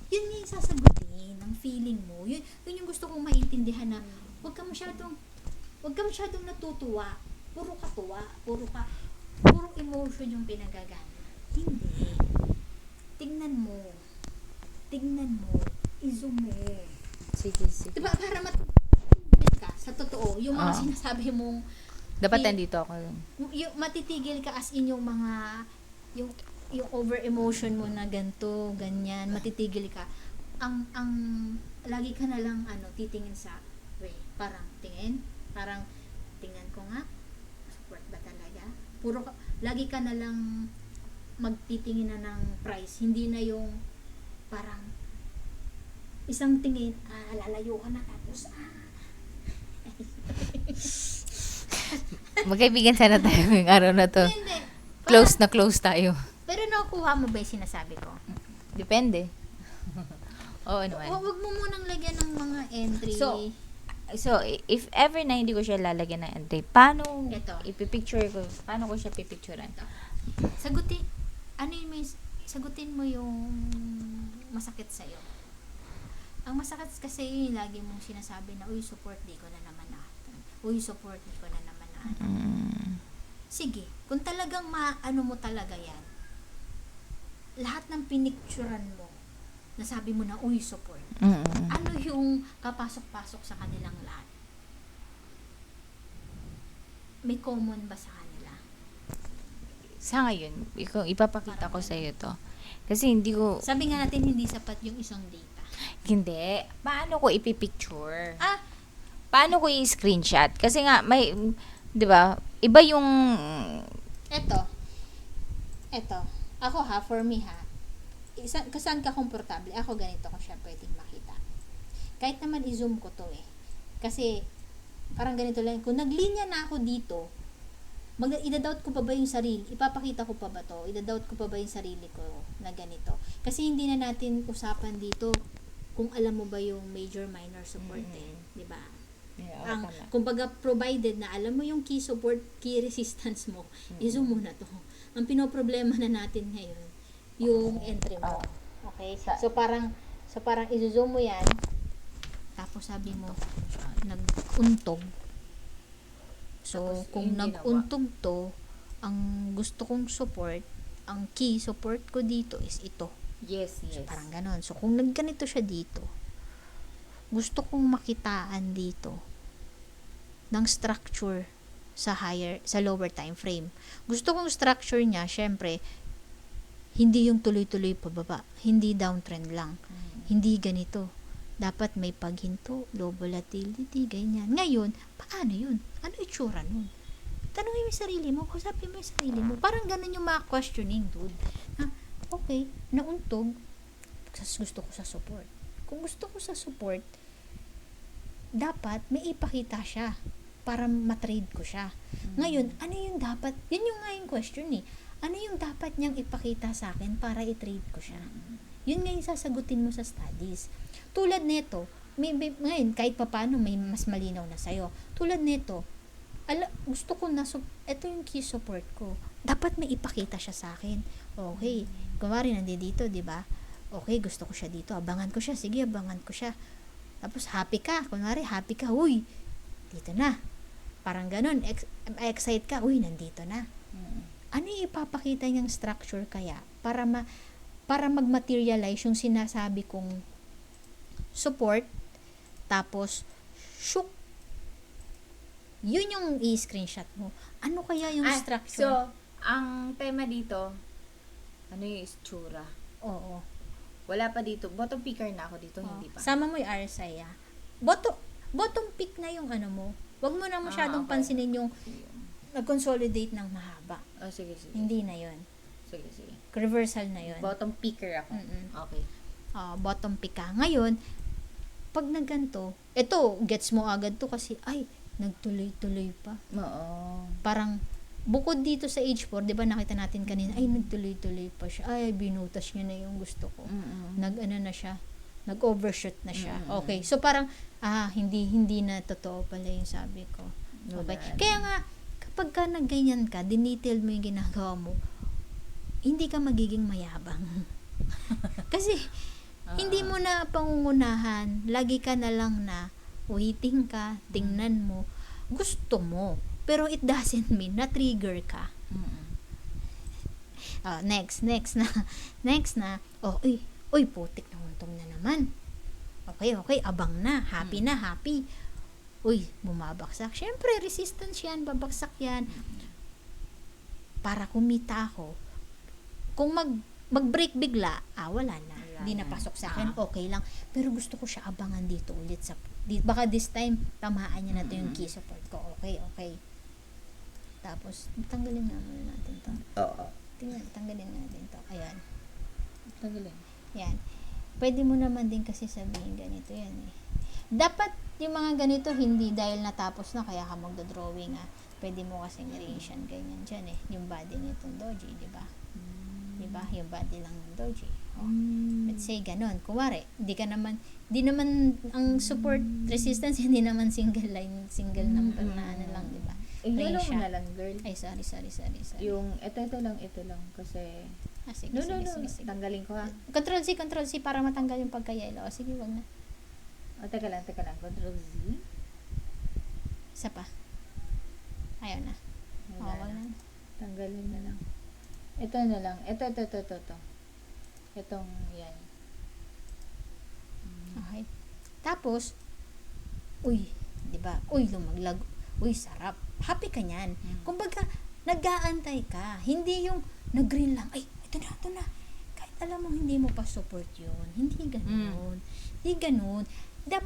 Speaker 2: Yun nga yung sasagutin, ang feeling mo. Yun yung gusto kong maintindihan na, huwag ka masyadong natutuwa. Puro ka tuwa. Puro emotion yung pinagagana. Hindi. Tignan mo. I-zoom mo.
Speaker 1: Sige.
Speaker 2: Diba, para matititigil ka sa totoo, yung mga sinasabi mong,
Speaker 1: Dapat nandito ako.
Speaker 2: yung matitigil ka as in yung mga, yung over emotion mo na ganto, ganyan, matitigil ka. Ang lagi ka na lang titingin sa parang tingin ko nga, support ba talaga? Lagi ka na lang magtitingin na ng price, hindi na yung parang isang tingin, lalayo ka na tapos
Speaker 1: Magkaibigan sana tayo ngayong araw na to.
Speaker 2: Hindi.
Speaker 1: Close tayo.
Speaker 2: Pero nakukuha mo ba yung sinasabi ko?
Speaker 1: Depende. Oo naman.
Speaker 2: Huwag mo munang lagyan ng mga entry.
Speaker 1: So, if ever na hindi ko siya lalagyan ng entry, paano
Speaker 2: Ito.
Speaker 1: ipipicture ko? Paano ko siya pipicturean?
Speaker 2: Sagutin mo yung masakit sa'yo. Ang masakit kasi yung lagi mong sinasabi na, uy, support, di ko na naman na. Uy, support, di ko na naman na. Sige, kung talagang maano mo talaga yan, lahat ng pinicturan mo, nasabi mo na, uy, support. Ano yung kapasok-pasok sa kanilang lahat? May common ba sa kanila?
Speaker 1: Sa ngayon, ipapakita ko sa iyo to. Kasi hindi ko,
Speaker 2: Sabi nga natin, hindi sapat yung isang data.
Speaker 1: hindi. Paano ko ipipicture? Paano ko i-screenshot? Kasi nga, may, di ba, iba yung,
Speaker 2: Eto. Ako for me saan ka komportable? Ako ganito ko siya pwedeng makita. Kahit naman i-zoom ko to eh. Kasi, parang ganito lang. Kung naglinya na ako dito, idadoubt ko pa ba yung sarili? Ipapakita ko pa ba to? Idadoubt ko pa ba yung sarili ko na ganito? Kasi hindi na natin usapan dito kung alam mo ba yung major minor support eh. Diba?
Speaker 1: yeah,
Speaker 2: Kumbaga, provided na alam mo yung key support, key resistance mo, i-zoom mo na to. Ang pinoproblema na natin ngayon, yung entry mo. Okay? So parang i-zoom mo yan, tapos sabi mo, nag-untog. So,
Speaker 1: Tapos,
Speaker 2: kung
Speaker 1: hindi
Speaker 2: nag-untog to, ang gusto kong support, ang key support ko dito is ito.
Speaker 1: yes.
Speaker 2: So, parang ganon. So, kung nagganito siya dito, gusto kong makitaan dito ng structure sa lower time frame. Gusto kong structure niya, syempre, hindi yung tuloy-tuloy pababa. Hindi downtrend lang. Hindi ganito. Dapat may paghinto, low volatility, ganyan. Ngayon, paano yun? Ano itsura nun? Tanungin mo yung sarili mo, kusapin mo yung sarili mo. Parang ganun yung mga questioning, dude. Okay, nauntog, gusto ko sa support. Kung gusto ko sa support, dapat may ipakita siya para matrade ko siya. Ngayon, ano yung dapat, yun yung nga yung question eh. Ano yung dapat niyang ipakita sa akin para i-trade ko siya? Yun nga yung sasagutin mo sa studies. Tulad nito, ngayon, kahit papaano may mas malinaw na sa'yo. Tulad nito, gusto ko na, ito yung key support ko. Dapat may ipakita siya sa akin. Okay, kumari nandito, di ba? Okay, gusto ko siya dito. Abangan ko siya. Sige, abangan ko siya. Tapos happy ka. Kunwari, happy ka. Uy, dito na. Parang ganun. Excite ka. Uy, nandito na. Ano yung ipapakita niyang structure kaya para mag-materialize yung sinasabi kong support, tapos shook. Yun yung i-screenshot mo. Ano kaya yung structure?
Speaker 1: So, ang tema dito, ano yung itsura?
Speaker 2: Oo.
Speaker 1: Wala pa dito. Bottom picker na ako dito, hindi pa.
Speaker 2: Sama mo yung RSI, ah. Bottom pick na yung ano mo. Huwag mo na masyadong
Speaker 1: okay.
Speaker 2: pansinin yung nag-consolidate ng mahaba.
Speaker 1: Oh, sige.
Speaker 2: Hindi na yun.
Speaker 1: Sige.
Speaker 2: Reversal na yun.
Speaker 1: Bottom picker ako. Okay.
Speaker 2: Bottom pick ka. Ngayon, pag nagganto, ito, gets mo agad to kasi, ay, nagtuloy-tuloy pa.
Speaker 1: Oo.
Speaker 2: Parang, bukod dito sa H4, di ba nakita natin kanina, ay, nagtuloy-tuloy pa siya. Ay, binutas niya na yung gusto ko. Nag-ano na siya. Nag-overshoot na siya. Okay. So, parang, hindi na totoo pala yung sabi ko. Okay. Kaya nga, kapag ka nagganyan ka, dinetail mo yung ginagawa mo, hindi ka magiging mayabang. Kasi, hindi mo na pangungunahan, lagi ka na lang na waiting ka, tingnan mo, gusto mo, pero it doesn't mean na trigger ka. Next na, uy, putik na untong na naman. Okay, abang na, happy. Uy, bumabaksak. Syempre, resistance yan, babaksak yan. Para kumita ako, kung mag-break bigla, wala na. Hindi na pasok sa akin, okay lang. Pero gusto ko siya abangan dito ulit. Baka this time, tamaan niya na ito yung key support ko. Okay. Tapos, tanggalin na muna natin to.
Speaker 1: Oo.
Speaker 2: Tanggalin natin to. Ayan.
Speaker 1: Tanggalin.
Speaker 2: Yan. Pwede mo naman din kasi sabihin ganito yan eh. Dapat yung mga ganito, hindi dahil natapos na, kaya ka magdodrawing Pwede mo kasing arrange yan, ganyan dyan eh. Yung body nitong doji, di ba? Diba? Yung body lang ng doji. Let's say ganun. Kuwari, di naman ang support resistance, hindi naman single number na ano lang, di ba?
Speaker 1: Ihalo mo na lang, girl.
Speaker 2: Ay, sorry.
Speaker 1: Yung, ito lang. Kasi,
Speaker 2: Sige.
Speaker 1: tanggalin ko
Speaker 2: Control C para matanggal yung pagka-yellow. Sige, wag na.
Speaker 1: Teka lang. Control Z.
Speaker 2: Isa pa. Ayaw na. Wag na.
Speaker 1: Tanggalin na lang. Ito na lang. Ito. Itong, yan.
Speaker 2: Okay. Tapos, uy, di ba? Uy, lumaglag. Uy, sarap. Happy ka niyan. Kumbaga, nag-aantay ka. Hindi yung nag-green lang. Ay, ito na. Kahit alam mo, hindi mo pa support yun. Hindi ganun.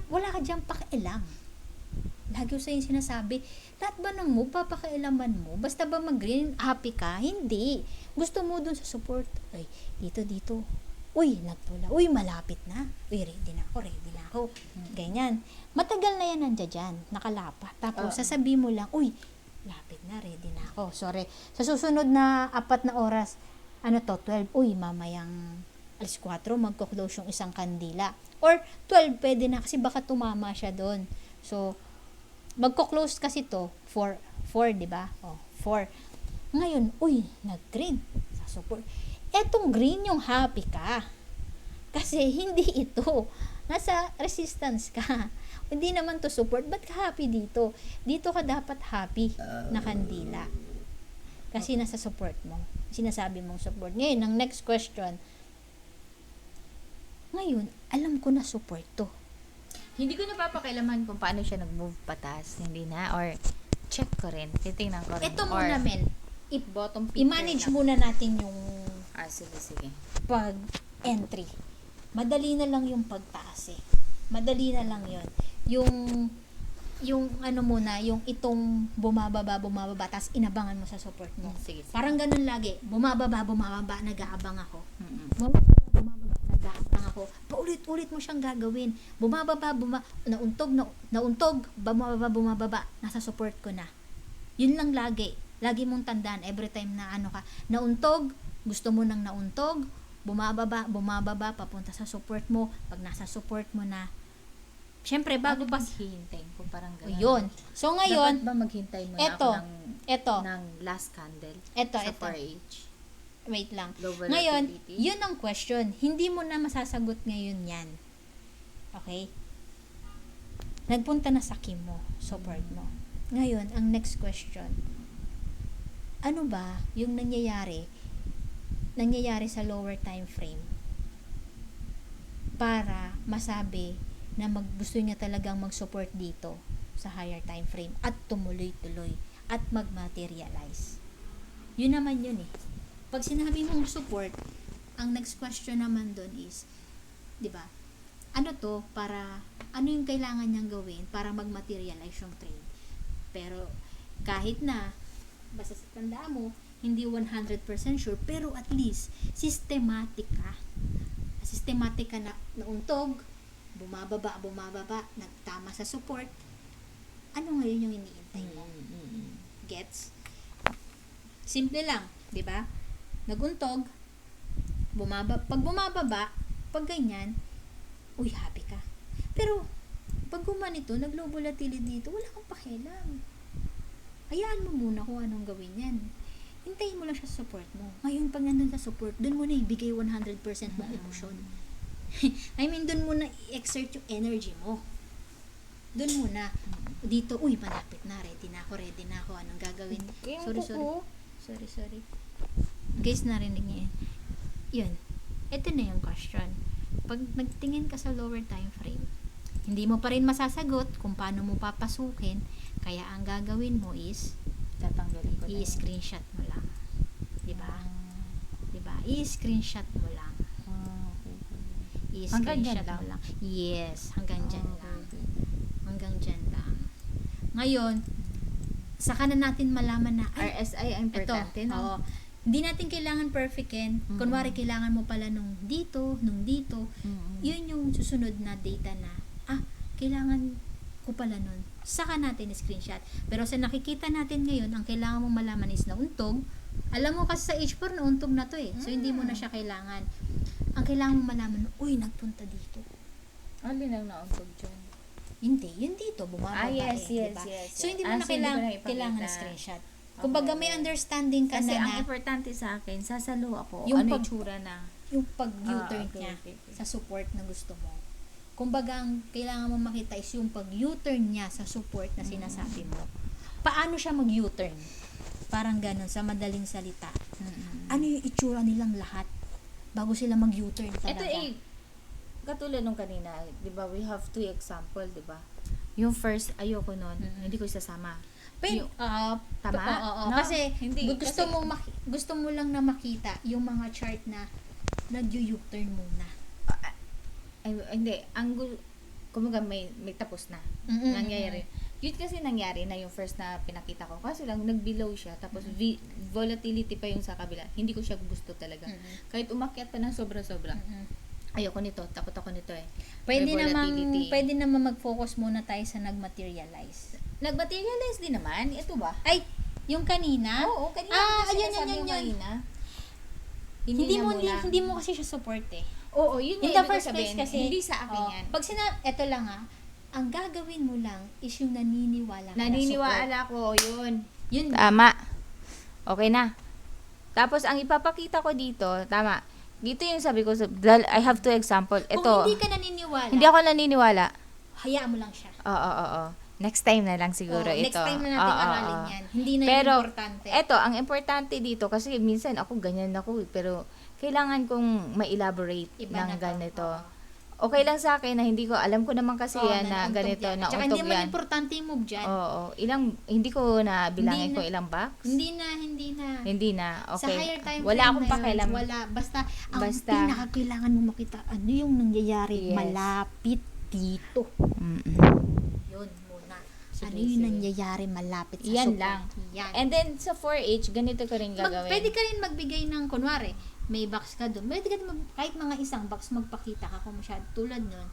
Speaker 2: Wala ka diyang pakialam. Lagi ko sa'yo sinasabi, lahat ba ng mo, papakailaman mo? Basta ba mag-green, happy ka? Hindi. Gusto mo dun sa support. Ay, dito. Uy, nagtula. Uy, malapit na. Uy, ready na ako. Ganyan. Matagal na yan nandiyan dyan. Nakalapat. Tapos, sasabi mo lang, uy, lapit na, ready na ako. Sorry. Sa susunod na 4 na oras, 12. Uy, mamayang 4, magko-close yung isang kandila. Or 12, pwede na kasi baka tumama siya doon. So, magko-close kasi to 4, 'di ba? 4. Ngayon, uy, nag-green sa support. Etong green yung happy ka. Kasi hindi ito. Nasa resistance ka. Hindi naman to support. Ba't ka happy dito? Dito ka dapat happy na kandila. Kasi nasa support mo. Sinasabi mong support. Ngayon, ang next question. Ngayon, alam ko na support to.
Speaker 1: Hindi ko napapakailaman kung paano siya nag-move patas. Hindi na. Or, check ko rin. Titingnan ko rin.
Speaker 2: Ito muna, men.
Speaker 1: Bottom picker
Speaker 2: I-manage
Speaker 1: na.
Speaker 2: muna natin yung
Speaker 1: Sige.
Speaker 2: pag-entry. Madali na lang yung pagtaas eh. Madali na lang yon. Yung ano muna, yung itong bumababa, tapos inabangan mo sa support mo.
Speaker 1: Sige.
Speaker 2: Parang ganun lagi. Bumababa, nag-aabang ako. Bumababa, nag-aabang ako. Paulit-ulit mo siyang gagawin. Bumababa, nauntog, bumababa, nasa support ko na. Yun lang lagi. Lagi mong tandaan, every time na nauntog, gusto mo nang nauntog, bumababa, papunta sa support mo. Pag nasa support mo na, Syempre, bago pa,
Speaker 1: hihintayin ko parang
Speaker 2: o
Speaker 1: gano'n.
Speaker 2: yun. So, ngayon,
Speaker 1: dapat ba maghintay muna
Speaker 2: eto,
Speaker 1: ako
Speaker 2: eto,
Speaker 1: ng last candle
Speaker 2: eto,
Speaker 1: sa
Speaker 2: eto.
Speaker 1: 4H?
Speaker 2: Wait lang.
Speaker 1: Low
Speaker 2: Ngayon,
Speaker 1: volatility?
Speaker 2: yun ang question. Hindi mo na masasagot ngayon yan. Okay? Nagpunta na sa Kim mo, support mo. Ngayon, ang next question. Ano ba yung nangyayari sa lower time frame para masabi na gusto niya talagang mag-support dito sa higher time frame at tumuloy-tuloy at mag-materialize. Yun naman yun eh. Pag sinabi mong support, ang next question naman doon is, di ba, ano yung kailangan niyang gawin para mag-materialize yung trade. Pero, kahit na, basta sa tandaan mo, hindi 100% sure, pero at least, systematic ka na nauntog, bumababa, nagtama sa support, ano ngayon yung iniintay mo? Gets? Simple lang, di ba? Naguntog, pag bumababa, pag ganyan, uy, happy ka. Pero, pag gumanito, nag-low volatility dito, wala kang pakialam. Hayaan mo muna kung anong gawin yan. Hintayin mo lang siya sa support mo. Ngayon, pag nandun sa support, dun mo na ibigay 100% mong emosyon. I mean, dun mo na i-exert yung energy mo. Dun mo na. Dito, uy, malapit na, ready na ako, anong gagawin? Sorry. Guys, narinig niyo yan. Yun. Ito na yung question. Pag nagtingin ka sa lower time frame, hindi mo pa rin masasagot kung paano mo papasukin, kaya ang gagawin mo is,
Speaker 1: Tatanggalin ko na yun.
Speaker 2: i-screenshot mo lang. Diba? Diba? I-screenshot mo lang.
Speaker 1: Okay.
Speaker 2: I-screenshot
Speaker 1: Hanggang
Speaker 2: mo
Speaker 1: dyan
Speaker 2: lang. Yes, hanggang dyan
Speaker 1: Okay.
Speaker 2: lang. Hanggang dyan lang. Ngayon, saka na natin malaman na, ay,
Speaker 1: RSI ang importante,
Speaker 2: ito,
Speaker 1: no?
Speaker 2: oo. Hindi natin kailangan perfectin. Kunwari, kailangan mo pala nung dito, yun yung susunod na data na, kailangan ko pala nun. Saka natin screenshot. Pero sa nakikita natin ngayon, ang kailangan mong malaman is nauntog. Alam mo kasi sa H4, nauntog na to eh. So, hindi mo na siya kailangan. Ang kailangan mong malaman, uy, nagpunta dito.
Speaker 1: Alin ang nauntog dyan?
Speaker 2: Hindi, yun dito, bumababa
Speaker 1: yes.
Speaker 2: diba? So, hindi mo na
Speaker 1: So, hindi ko na ipakita.
Speaker 2: kailangan screenshot. Kumbaga, may understanding ka
Speaker 1: Kasi
Speaker 2: na
Speaker 1: ang importante sa akin, sasalo ako.
Speaker 2: Yung
Speaker 1: Ano
Speaker 2: pag-
Speaker 1: yung tsura na?
Speaker 2: yung pag-U-turn
Speaker 1: Okay,
Speaker 2: niya
Speaker 1: okay.
Speaker 2: sa support na gusto mo. Kumbaga, ang kailangan mo makita is yung pag-U-turn niya sa support na sinasabi mo. Paano siya mag-U-turn? Parang ganun, sa madaling salita. Ano yung itsura nilang lahat bago sila mag-U-turn talaga?
Speaker 1: Ito katulad nung kanina, di ba, we have two example, di ba? Yung first, ayoko nun, hindi ko isasama. Tama?
Speaker 2: Oo,
Speaker 1: No?
Speaker 2: kasi
Speaker 1: Hindi,
Speaker 2: gusto mo lang na makita yung mga chart na nag-U-turn muna.
Speaker 1: Hindi, kumbaga may tapos na. Nangyayari. Yun kasi nangyari na yung first na pinakita ko. Kaso lang, nag-below siya. Tapos, volatility pa yung sa kabila. Hindi ko siya gusto talaga. Kahit umakyat pa ng sobra-sobra. Ayoko nito. Takot ako nito eh.
Speaker 2: Pwede
Speaker 1: May volatility.
Speaker 2: naman mag-focus muna tayo sa nag-materialize.
Speaker 1: Nag-materialize din naman. Ito ba?
Speaker 2: Ay, yung kanina?
Speaker 1: Oo, kanina.
Speaker 2: Yan.
Speaker 1: Kanina.
Speaker 2: Hindi mo kasi siya support eh.
Speaker 1: Oo, yun
Speaker 2: In the
Speaker 1: nga ibig
Speaker 2: first
Speaker 1: sabihin,
Speaker 2: place kasi,
Speaker 1: hindi sa akin yan.
Speaker 2: Pag eto lang ang gagawin mo lang is yung naniniwala ka na support.
Speaker 1: Naniniwala ko, yun.
Speaker 2: Yun.
Speaker 1: Tama. Okay na. Tapos, ang ipapakita ko dito, tama. Dito yung sabi ko, I have two example.
Speaker 2: Kung
Speaker 1: Ito,
Speaker 2: hindi ka naniniwala,
Speaker 1: hindi ako naniniwala.
Speaker 2: hayaan mo lang siya.
Speaker 1: Oo. Next time na lang siguro ito.
Speaker 2: Next time na natin aralin yan. Hindi na
Speaker 1: Pero,
Speaker 2: yung importante.
Speaker 1: Eto, ang importante dito, kasi minsan ako ganyan ako, pero kailangan kong ma-elaborate
Speaker 2: Iba na
Speaker 1: ng
Speaker 2: to.
Speaker 1: ganito. Okay lang sa akin na hindi ko, alam ko naman kasi yan na
Speaker 2: nauntog
Speaker 1: ganito,
Speaker 2: yan.
Speaker 1: na
Speaker 2: Tsaka
Speaker 1: untog
Speaker 2: hindi man
Speaker 1: yan.
Speaker 2: importante yung move dyan.
Speaker 1: Oo. Hindi ko na bilangin
Speaker 2: Hindi
Speaker 1: ko
Speaker 2: na-
Speaker 1: ilang box.
Speaker 2: Hindi na.
Speaker 1: Hindi na.
Speaker 2: Sa
Speaker 1: Okay.
Speaker 2: higher time
Speaker 1: Wala
Speaker 2: frame
Speaker 1: akong
Speaker 2: na yun,
Speaker 1: pakialam.
Speaker 2: Wala. Basta, ang
Speaker 1: Basta-
Speaker 2: pinakakailangan mo makita, ano yung nangyayari
Speaker 1: Yes.
Speaker 2: malapit dito.
Speaker 1: Mm-mm.
Speaker 2: Yun muna.
Speaker 1: Sige,
Speaker 2: ano yung
Speaker 1: sige.
Speaker 2: nangyayari malapit sa
Speaker 1: Yan
Speaker 2: support.
Speaker 1: lang.
Speaker 2: Yan.
Speaker 1: And then, sa 4H, ganito ko rin gagawin.
Speaker 2: Pwede ka rin magbigay ng, kunwari, may box ka doon. Pwede ka rin kahit mga isang box, magpakita ka kung masyado. Tulad nun.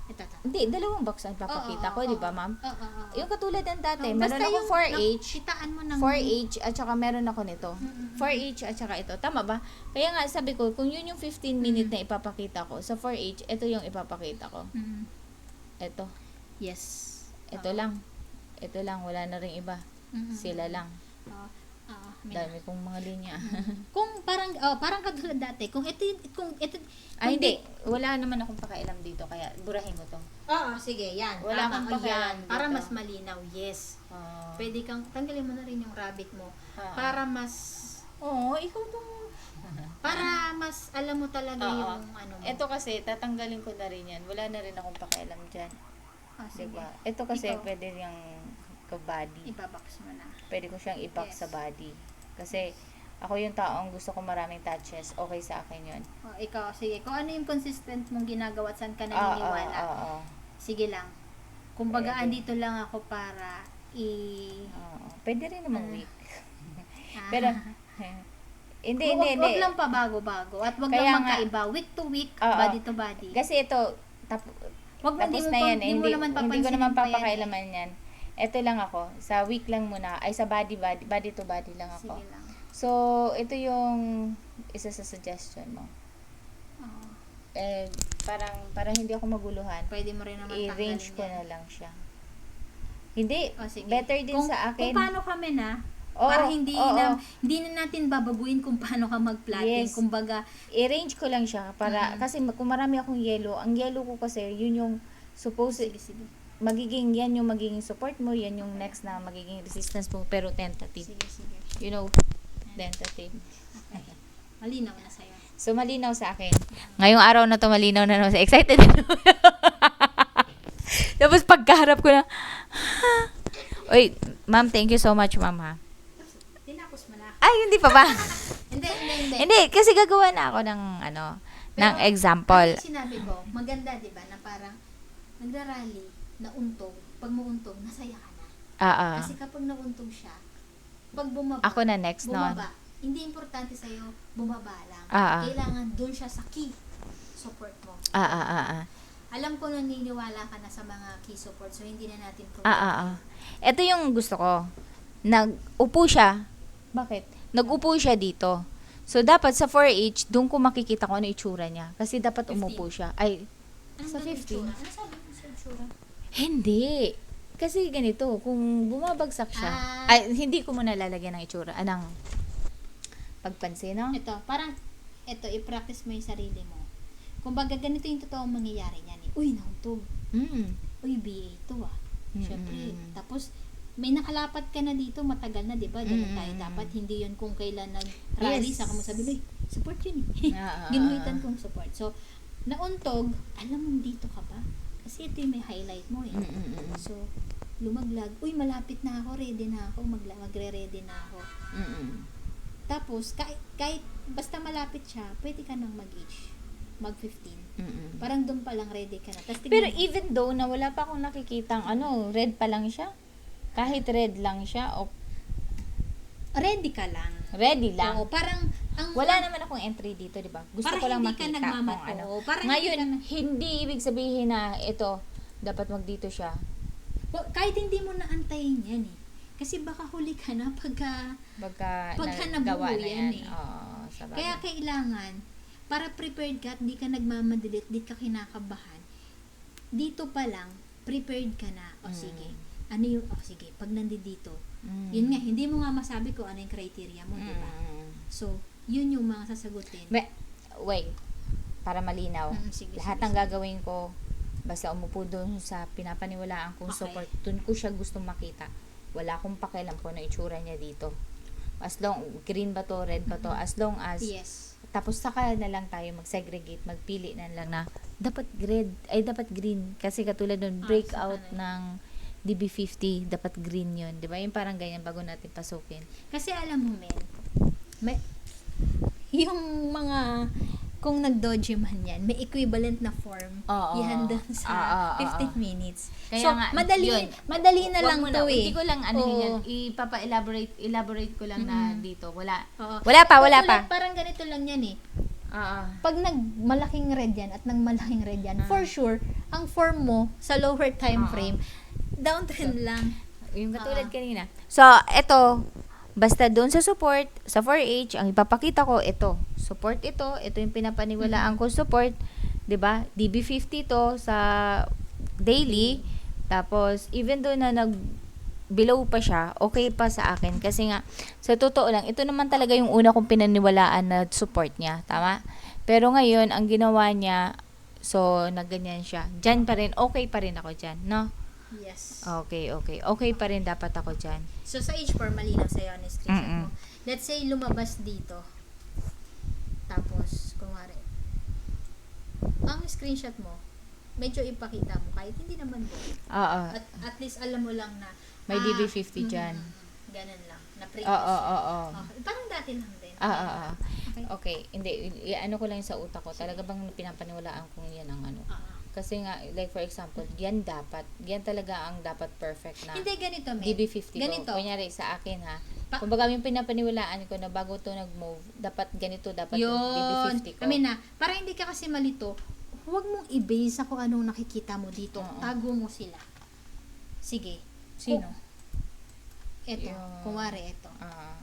Speaker 2: Ito.
Speaker 1: Hindi, dalawang box ang papakita ko, di ba, ma'am?
Speaker 2: Oo.
Speaker 1: Yung katulad ng dati,
Speaker 2: Basta
Speaker 1: meron ako
Speaker 2: yung
Speaker 1: 4H.
Speaker 2: Kitaan mo ng
Speaker 1: 4H at saka meron ako nito. 4H at saka ito. Tama ba? Kaya nga sabi ko, kung yun yung 15 minute na ipapakita ko, sa 4H, ito yung ipapakita ko.
Speaker 2: Mm.
Speaker 1: Ito.
Speaker 2: Yes.
Speaker 1: Ito lang. Ito lang, wala na ring iba.
Speaker 2: Mm-mm.
Speaker 1: Sila lang.
Speaker 2: Oo. Oo,
Speaker 1: Dami kong mga linya.
Speaker 2: Kung parang katulad dati, kung ito
Speaker 1: Ay, hindi. Wala naman akong pakailam dito, kaya burahin mo to.
Speaker 2: Oo, sige, yan.
Speaker 1: Wala
Speaker 2: Tama,
Speaker 1: akong
Speaker 2: o,
Speaker 1: pakialam
Speaker 2: yan. Para
Speaker 1: dito.
Speaker 2: mas malinaw, yes.
Speaker 1: Ah.
Speaker 2: Pwede kang, tanggalin mo na rin yung rabbit mo.
Speaker 1: Ah.
Speaker 2: Para mas,
Speaker 1: Oo, ikaw tong...
Speaker 2: para mas alam mo talaga
Speaker 1: Oo.
Speaker 2: yung ano mo.
Speaker 1: Ito kasi, tatanggalin ko na rin yan. Wala na rin akong pakialam dyan.
Speaker 2: Sige.
Speaker 1: Diba? Ito kasi
Speaker 2: Ikaw.
Speaker 1: pwede yung ka-body.
Speaker 2: Ibabox mo na.
Speaker 1: Pwede ko siyang ipack
Speaker 2: Yes.
Speaker 1: sa body. Kasi, ako yung taong gusto ko maraming touches. Okay sa akin yun.
Speaker 2: O, ikaw, sige. Kung ano yung consistent mong ginagawa at saan ka
Speaker 1: Oo,
Speaker 2: naniniwala.
Speaker 1: oo.
Speaker 2: Sige lang. Kumbaga,
Speaker 1: Pwede.
Speaker 2: andito lang ako para
Speaker 1: Oo. Pwede rin namang weak.
Speaker 2: Ah.
Speaker 1: Pero, hindi, hindi, hindi.
Speaker 2: Wag lang pa bago-bago. At wag
Speaker 1: Kaya
Speaker 2: lang
Speaker 1: nga-
Speaker 2: magkaiba. Week to week,
Speaker 1: Oo.
Speaker 2: body to body.
Speaker 1: Kasi ito,
Speaker 2: Wag mo,
Speaker 1: tapos
Speaker 2: hindi mo
Speaker 1: na
Speaker 2: pa-
Speaker 1: yan.
Speaker 2: hindi mo naman
Speaker 1: hindi ko
Speaker 2: papansinin
Speaker 1: naman
Speaker 2: pa yan eh.
Speaker 1: papakailaman yan. Ito lang ako. Sa week lang muna. Ay, sa body to body lang ako.
Speaker 2: Sige lang.
Speaker 1: So, ito yung isa sa suggestion mo.
Speaker 2: Oo.
Speaker 1: Eh, parang hindi ako maguluhan.
Speaker 2: Pwede mo rin naman
Speaker 1: I-range ko
Speaker 2: tanggalin yan.
Speaker 1: na lang siya. Hindi,
Speaker 2: O, sige.
Speaker 1: better din sa akin.
Speaker 2: Kung paano kami na,
Speaker 1: Oo,
Speaker 2: para hindi
Speaker 1: oo.
Speaker 2: hindi na natin babaguhin kung paano ka mag-plotting.
Speaker 1: Yes.
Speaker 2: Kumbaga,
Speaker 1: I-range ko lang siya para, kasi kung marami akong yellow, ang yellow ko kasi, yun yung supposed,
Speaker 2: sige.
Speaker 1: yan yung magiging support mo, yan yung next na magiging resistance mo, pero tentative.
Speaker 2: Sige.
Speaker 1: You know, tentative.
Speaker 2: Okay. Malinaw na sa'yo.
Speaker 1: So, malinaw sa akin. Ngayong araw na to malinaw na naman. Excited din ako. Tapos pagkaharap ko na, Uy, ma'am, thank you so much, ma'am, ha.
Speaker 2: Tinapos mo na.
Speaker 1: Ay, hindi pa ba?
Speaker 2: Hindi.
Speaker 1: Hindi, kasi gagawa na ako ng, ng
Speaker 2: Pero,
Speaker 1: example.
Speaker 2: Ano yung sinabi ko? Maganda, di ba? Na parang nagrarally, nauntog. Pag mauntog, nasaya ka na. Kasi kapag nauntog siya, pag bumaba,
Speaker 1: Ako na next noon.
Speaker 2: bumaba, hindi importante sa'yo, bumaba lang.
Speaker 1: Ah.
Speaker 2: Kailangan doon siya sa key support mo. Alam ko naniniwala ka na sa mga key support, so hindi na natin problema.
Speaker 1: Ito yung gusto ko. Nag-upo siya. Bakit? Nag-upo siya dito. So, dapat sa 4H, doon ko makikita kung ano itsura niya. Kasi dapat
Speaker 2: 15.
Speaker 1: umupo siya. Ay,
Speaker 2: Ano
Speaker 1: sa
Speaker 2: daw yung
Speaker 1: 15?
Speaker 2: itsura? Ano sabi mo sa itsura?
Speaker 1: Hindi. Kasi ganito, kung bumabagsak siya,
Speaker 2: Ah.
Speaker 1: ay, hindi ko muna lalagyan ng itsura. Anong pagpansin, no?
Speaker 2: Ito, i-practice mo yung sarili mo. Kumbaga, ganito yung totoong mangyayari niyan. Uy, nauntog. Uy, BA to ah. Siyempre. Tapos, may nakalapat ka na dito, matagal na, di ba? Ganun tayo dapat. Hindi yun kung kailan nag-rally,
Speaker 1: Yes.
Speaker 2: saka mo sabi, uy, support yun eh. Ginuhitan kong support. So, nauntog, alam mo dito ka pa. Kasi ito yung may highlight mo eh. So, lumaglag, uy, malapit na ako, ready na ako, magre-ready na ako. Tapos, kahit basta malapit siya, pwede ka nang mag-age. Mag-15. Parang doon pa lang ready ka na. Tas tignan
Speaker 1: Pero
Speaker 2: mo.
Speaker 1: even though na wala pa akong nakikitang red pa lang siya. Kahit red lang siya o
Speaker 2: Ready ka lang.
Speaker 1: ready lang.
Speaker 2: Oo, parang,
Speaker 1: Wala naman akong entry dito, di ba? Gusto
Speaker 2: Para
Speaker 1: ko lang
Speaker 2: hindi ka
Speaker 1: makita
Speaker 2: nagmamat-
Speaker 1: kung ano.
Speaker 2: oo, para
Speaker 1: Ngayon,
Speaker 2: hindi ka
Speaker 1: hindi ibig sabihin na ito, dapat dito siya.
Speaker 2: kahit hindi mo naantayin yan eh. Kasi baka huli ka na pagka
Speaker 1: Pagka
Speaker 2: nabuo
Speaker 1: nagawa na
Speaker 2: yan
Speaker 1: yan.
Speaker 2: eh.
Speaker 1: Oo, sabagay.
Speaker 2: kaya kailangan, para prepared ka at di ka nagmamadalit, di ka kinakabahan, dito pa lang, prepared ka na. O sige, ano yung, sige, pag nandito, yun nga, hindi mo nga masabi kung ano yung criteria mo, di ba? So, yun yung mga sasagutin.
Speaker 1: Wait, para malinaw.
Speaker 2: Sige,
Speaker 1: Lahat
Speaker 2: sige,
Speaker 1: ng gagawin ko, basta umupo doon sa pinapaniwalaan kong
Speaker 2: Okay.
Speaker 1: support, doon ko siya gustong makita. Wala akong pakialam kung ano itsura niya dito. As long, green ba to, red ba to, as long as,
Speaker 2: Yes.
Speaker 1: tapos saka na lang tayo mag-segregate, magpili na lang na, dapat red, ay dapat green. Kasi katulad nun, breakout
Speaker 2: saka
Speaker 1: ng DB50, dapat green yun. Di ba? Yung parang ganyan bago natin pasukin.
Speaker 2: Kasi alam mo, men, yung mga, kung nag-doji man yan, may equivalent na form.
Speaker 1: Oo.
Speaker 2: Yan doon sa 15 minutes.
Speaker 1: Kaya
Speaker 2: So,
Speaker 1: nga,
Speaker 2: madali
Speaker 1: yun.
Speaker 2: na
Speaker 1: Wag
Speaker 2: lang
Speaker 1: mo
Speaker 2: to
Speaker 1: na,
Speaker 2: eh.
Speaker 1: Hindi ko lang
Speaker 2: Oo.
Speaker 1: yan, elaborate ko lang na dito. Wala.
Speaker 2: Oo.
Speaker 1: Wala pa.
Speaker 2: Parang ganito lang yan eh.
Speaker 1: Oo.
Speaker 2: Pag malaking red yan at malaking red yan, for sure, ang form mo sa lower time frame, downtrend lang.
Speaker 1: Yung katulad kanina. So, eto, basta doon sa support, sa 4H, ang ipapakita ko, ito. Support ito yung pinapaniwalaan ko support. 'Di ba? DB50 to sa daily. Tapos, even though na below pa siya, okay pa sa akin. Kasi nga, sa totoo lang, ito naman talaga yung una kong pinaniwalaan na support niya. Tama? Pero ngayon, ang ginawa niya, so, nagganyan siya. Diyan pa rin, okay pa rin ako dyan, no?
Speaker 2: Yes.
Speaker 1: Okay. Okay pa rin dapat ako dyan.
Speaker 2: So, sa H4, malinaw sa'yo ang screenshot
Speaker 1: Mm-mm.
Speaker 2: mo. Let's say, lumabas dito. Tapos, kunwari, ang screenshot mo, medyo ipakita mo, kahit hindi naman mo.
Speaker 1: Oo.
Speaker 2: At least, alam mo lang na,
Speaker 1: May DB50 dyan.
Speaker 2: Ganun lang. Na-previous.
Speaker 1: Oo.
Speaker 2: Okay. Parang dati lang din.
Speaker 1: Oo.
Speaker 2: Okay.
Speaker 1: Okay, hindi, ano ko lang sa utak ko, talaga bang pinapaniwalaan kung yan ang ano. Kasi nga, like for example, yan talaga ang dapat perfect na
Speaker 2: Hindi, ganito, May.
Speaker 1: DB50
Speaker 2: Ganito.
Speaker 1: ko. Kunyari sa akin ha, kumbaga yung pinapaniwalaan ko na bago to nag-move, dapat ganito, dapat yung
Speaker 2: Yun.
Speaker 1: DB50 ko.
Speaker 2: Para hindi ka kasi malito, huwag mong i-base sa kung anong nakikita mo dito.
Speaker 1: Oo.
Speaker 2: Tago mo sila. Sige. Sino? Ito.
Speaker 1: Yung-
Speaker 2: Kunwari, ito.
Speaker 1: Ah,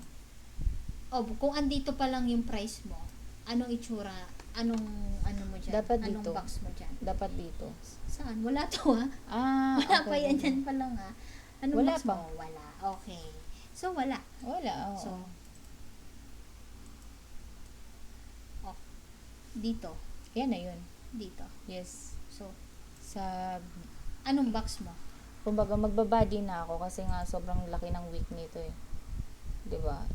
Speaker 2: Kung andito pa lang yung price mo, anong itsura, ano mo dyan?
Speaker 1: Dapat
Speaker 2: anong
Speaker 1: dito.
Speaker 2: box mo dyan?
Speaker 1: dapat dito.
Speaker 2: Saan? Wala to ha? Wala pa yan dyan pa lang ha? Anong
Speaker 1: Wala
Speaker 2: box
Speaker 1: pa.
Speaker 2: mo? Wala. Okay. So, wala.
Speaker 1: Wala, oo.
Speaker 2: So, dito.
Speaker 1: Yan na yun.
Speaker 2: Dito.
Speaker 1: Yes.
Speaker 2: So,
Speaker 1: Sa,
Speaker 2: anong box mo?
Speaker 1: kumbaga magbabody na ako kasi nga sobrang laki ng week nito eh. 'Di ba?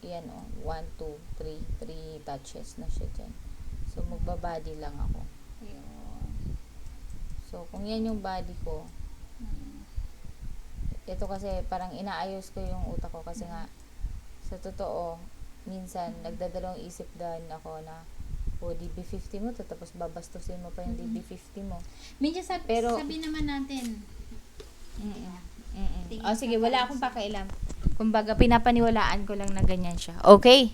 Speaker 1: Yan oh, 1 2 3 touches na siya diyan. So magbabody lang ako.
Speaker 2: Ayun.
Speaker 1: So kung yan yung body ko, ito kasi parang inaayos ko yung utak ko kasi nga sa totoo minsan nagdadalawang isip din ako na DB50 mo to, tapos babastusin mo pa yung DB50 mo.
Speaker 2: Minsan
Speaker 1: Pero-
Speaker 2: sabi naman natin, Tingin
Speaker 1: Oh, sige,
Speaker 2: ka
Speaker 1: wala
Speaker 2: lang
Speaker 1: akong
Speaker 2: sa-
Speaker 1: pakialam. Kumbaga, pinapaniwalaan ko lang na ganyan siya. Okay?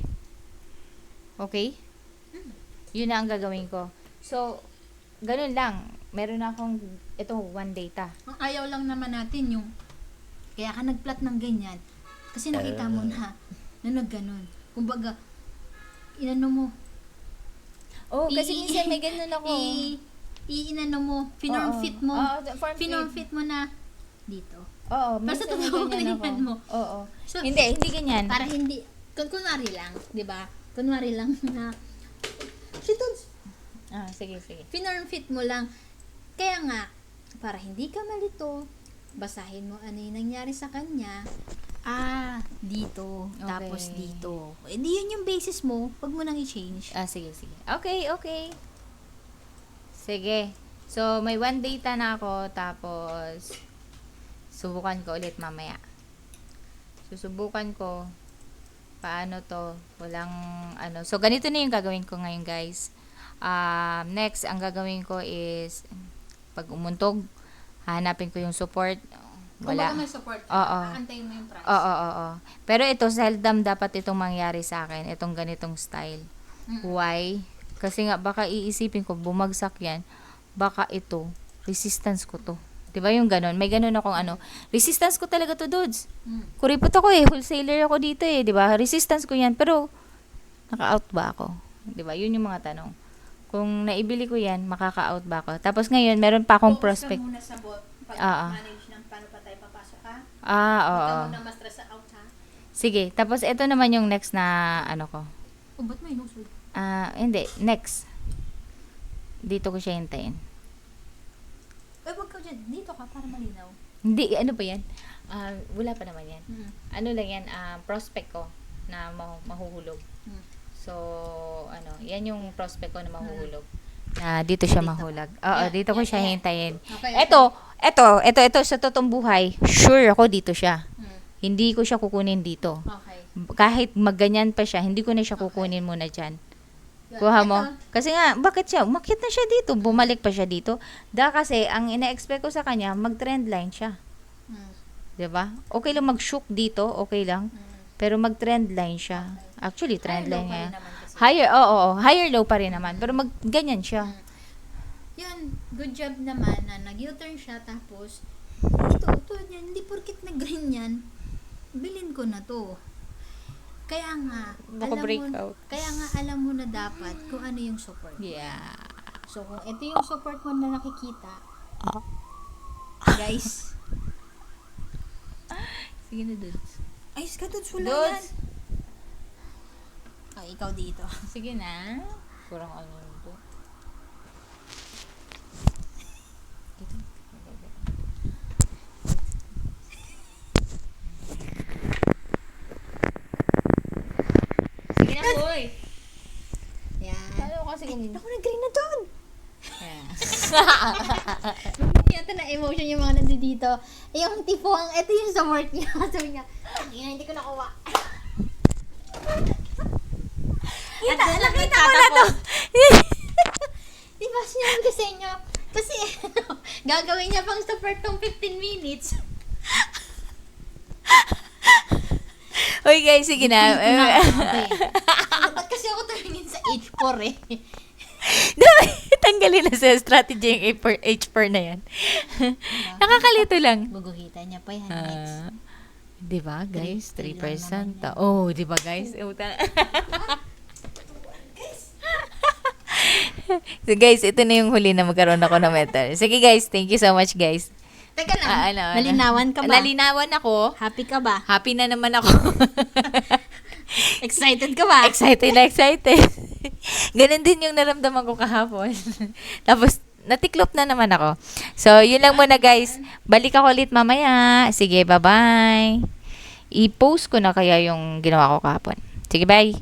Speaker 1: Okay? Yun na ang gagawin ko. So, ganun lang. Meron na akong, ito, one data.
Speaker 2: ang ayaw lang naman natin yung, kaya ka nagplat ng ganyan, kasi nakita mo na nagganon. Kumbaga, inano mo,
Speaker 1: Oh, kasi
Speaker 2: I-
Speaker 1: minsan may ganun ako.
Speaker 2: inano mo, finorm
Speaker 1: Oo.
Speaker 2: fit mo,
Speaker 1: Oo, form
Speaker 2: finorm
Speaker 1: fit.
Speaker 2: fit mo na dito.
Speaker 1: Oo,
Speaker 2: Basta
Speaker 1: minsan may
Speaker 2: totoo
Speaker 1: ganyan
Speaker 2: ganyan
Speaker 1: ako.
Speaker 2: mo.
Speaker 1: Oo.
Speaker 2: So,
Speaker 1: Hindi ganyan.
Speaker 2: para hindi, kunwari lang, di ba? Kunwari lang na,
Speaker 1: Sige.
Speaker 2: finorm fit mo lang. Kaya nga, para hindi ka malito, basahin mo ano yung nangyari sa kanya. Dito.
Speaker 1: Okay.
Speaker 2: Tapos dito. Hindi yun yung basis mo. Huwag mo nang i-change.
Speaker 1: Sige. Okay. Sige. So, may one data na ako, tapos, subukan ko ulit mamaya. Susubukan ko, paano to, walang, So, ganito na yung gagawin ko ngayon, guys. Next, ang gagawin ko is, pag umuntog, hanapin ko yung support. Wala.
Speaker 2: may support
Speaker 1: Oo.
Speaker 2: aantayin mo yung price.
Speaker 1: Oo. Pero ito, seldom dapat itong mangyari sa akin, itong ganitong style. Why? Kasi nga, baka iisipin ko, bumagsak yan, baka ito, resistance ko to. Diba yung ganon? May ganon akong resistance ko talaga to, dudes. Kuripot ako wholesaler ako dito diba? Resistance ko yan, pero, naka-out ba ako? Diba? Yun yung mga tanong. Kung naibili ko yan, makaka-out ba ako? Tapos ngayon, meron pa akong prospect.
Speaker 2: muna sa bot.
Speaker 1: manage
Speaker 2: ng paano pa tayo papasok ha.
Speaker 1: Oo.
Speaker 2: ma-stress sa out ha.
Speaker 1: Sige, tapos ito naman yung next na, ko.
Speaker 2: Ba't may nusod?
Speaker 1: Hindi. Next. Dito ko siya hintayin.
Speaker 2: Wag ka dyan. Dito ka para malinaw.
Speaker 1: Hindi, ano ba yan? Wala pa naman yan.
Speaker 2: Mm.
Speaker 1: Ano lang yan, prospect ko na mahuhulog.
Speaker 2: Mm.
Speaker 1: So, yan yung prospect ko na mahuhulog. Na dito siya mahulag. Oo, dito ko siya hintayin.
Speaker 2: Okay.
Speaker 1: Ito, sa totoong buhay, sure ako dito siya.
Speaker 2: Mm.
Speaker 1: Hindi ko siya kukunin dito.
Speaker 2: Okay.
Speaker 1: Kahit magganyan pa siya, hindi ko na siya kukunin muna dyan. Kuha mo. Kasi nga, bakit siya? Umakyat na siya dito. Bumalik pa siya dito. Kasi, ang ina-expect ko sa kanya, mag-trend line siya.
Speaker 2: Mm.
Speaker 1: 'Di ba? Okay lang mag-shook dito, okay lang. Pero mag-trend line siya. Actually, trend line niya. Higher low pa rin naman. Pero ganyan siya.
Speaker 2: Yun, good job naman na nag-U-turn siya tapos ito, tulad yan, hindi porkit nag-green yan, bilin ko na to. Kaya nga, alam mo na dapat kung ano yung support.
Speaker 1: Yeah.
Speaker 2: So, kung ito yung support mo na nakikita, guys.
Speaker 1: Sige na, Dudes.
Speaker 2: Ayos ka, Dudes. Wala
Speaker 1: Dudes.
Speaker 2: yan. Ay, ikaw dito.
Speaker 1: Sige na. Kurang ano ito. Sige na, boy.
Speaker 2: Yan.
Speaker 1: Paano kasi kung...
Speaker 2: Ako, nag-green na doon.
Speaker 1: Yeah.
Speaker 2: Yata na emotion yung mga nandito. Yung tipo, ito yung sa work niya. Sabi niya, hindi ko nakuha. Nakita ko na to. Di ba sinabi ko sa inyo? Kasi, gagawin niya pang support tong 15 minutes.
Speaker 1: Uy guys, sige na.
Speaker 2: Ba't kasi ako tumingin sa H4 eh?
Speaker 1: Tanggalin na sa strategy yung H4 na yan. Nakakalito lang.
Speaker 2: Guguhitan niya pa yan next.
Speaker 1: Di ba guys?
Speaker 2: 3%
Speaker 1: 3%. Oh, di ba guys? So guys, ito na yung huli na magkaroon ako ng metal. Sige guys, thank you so much guys.
Speaker 2: Teka lang,
Speaker 1: Ano?
Speaker 2: nalinawan ka ba?
Speaker 1: Nalinawan ako.
Speaker 2: Happy ka ba?
Speaker 1: Happy na naman ako.
Speaker 2: Excited ka ba?
Speaker 1: Excited na excited. Ganun din yung naramdaman ko kahapon. Tapos, natiklop na naman ako. So, yun lang muna guys. Balik ako ulit mamaya. Sige, bye-bye. I-post ko na kaya yung ginawa ko kahapon. Sige, bye.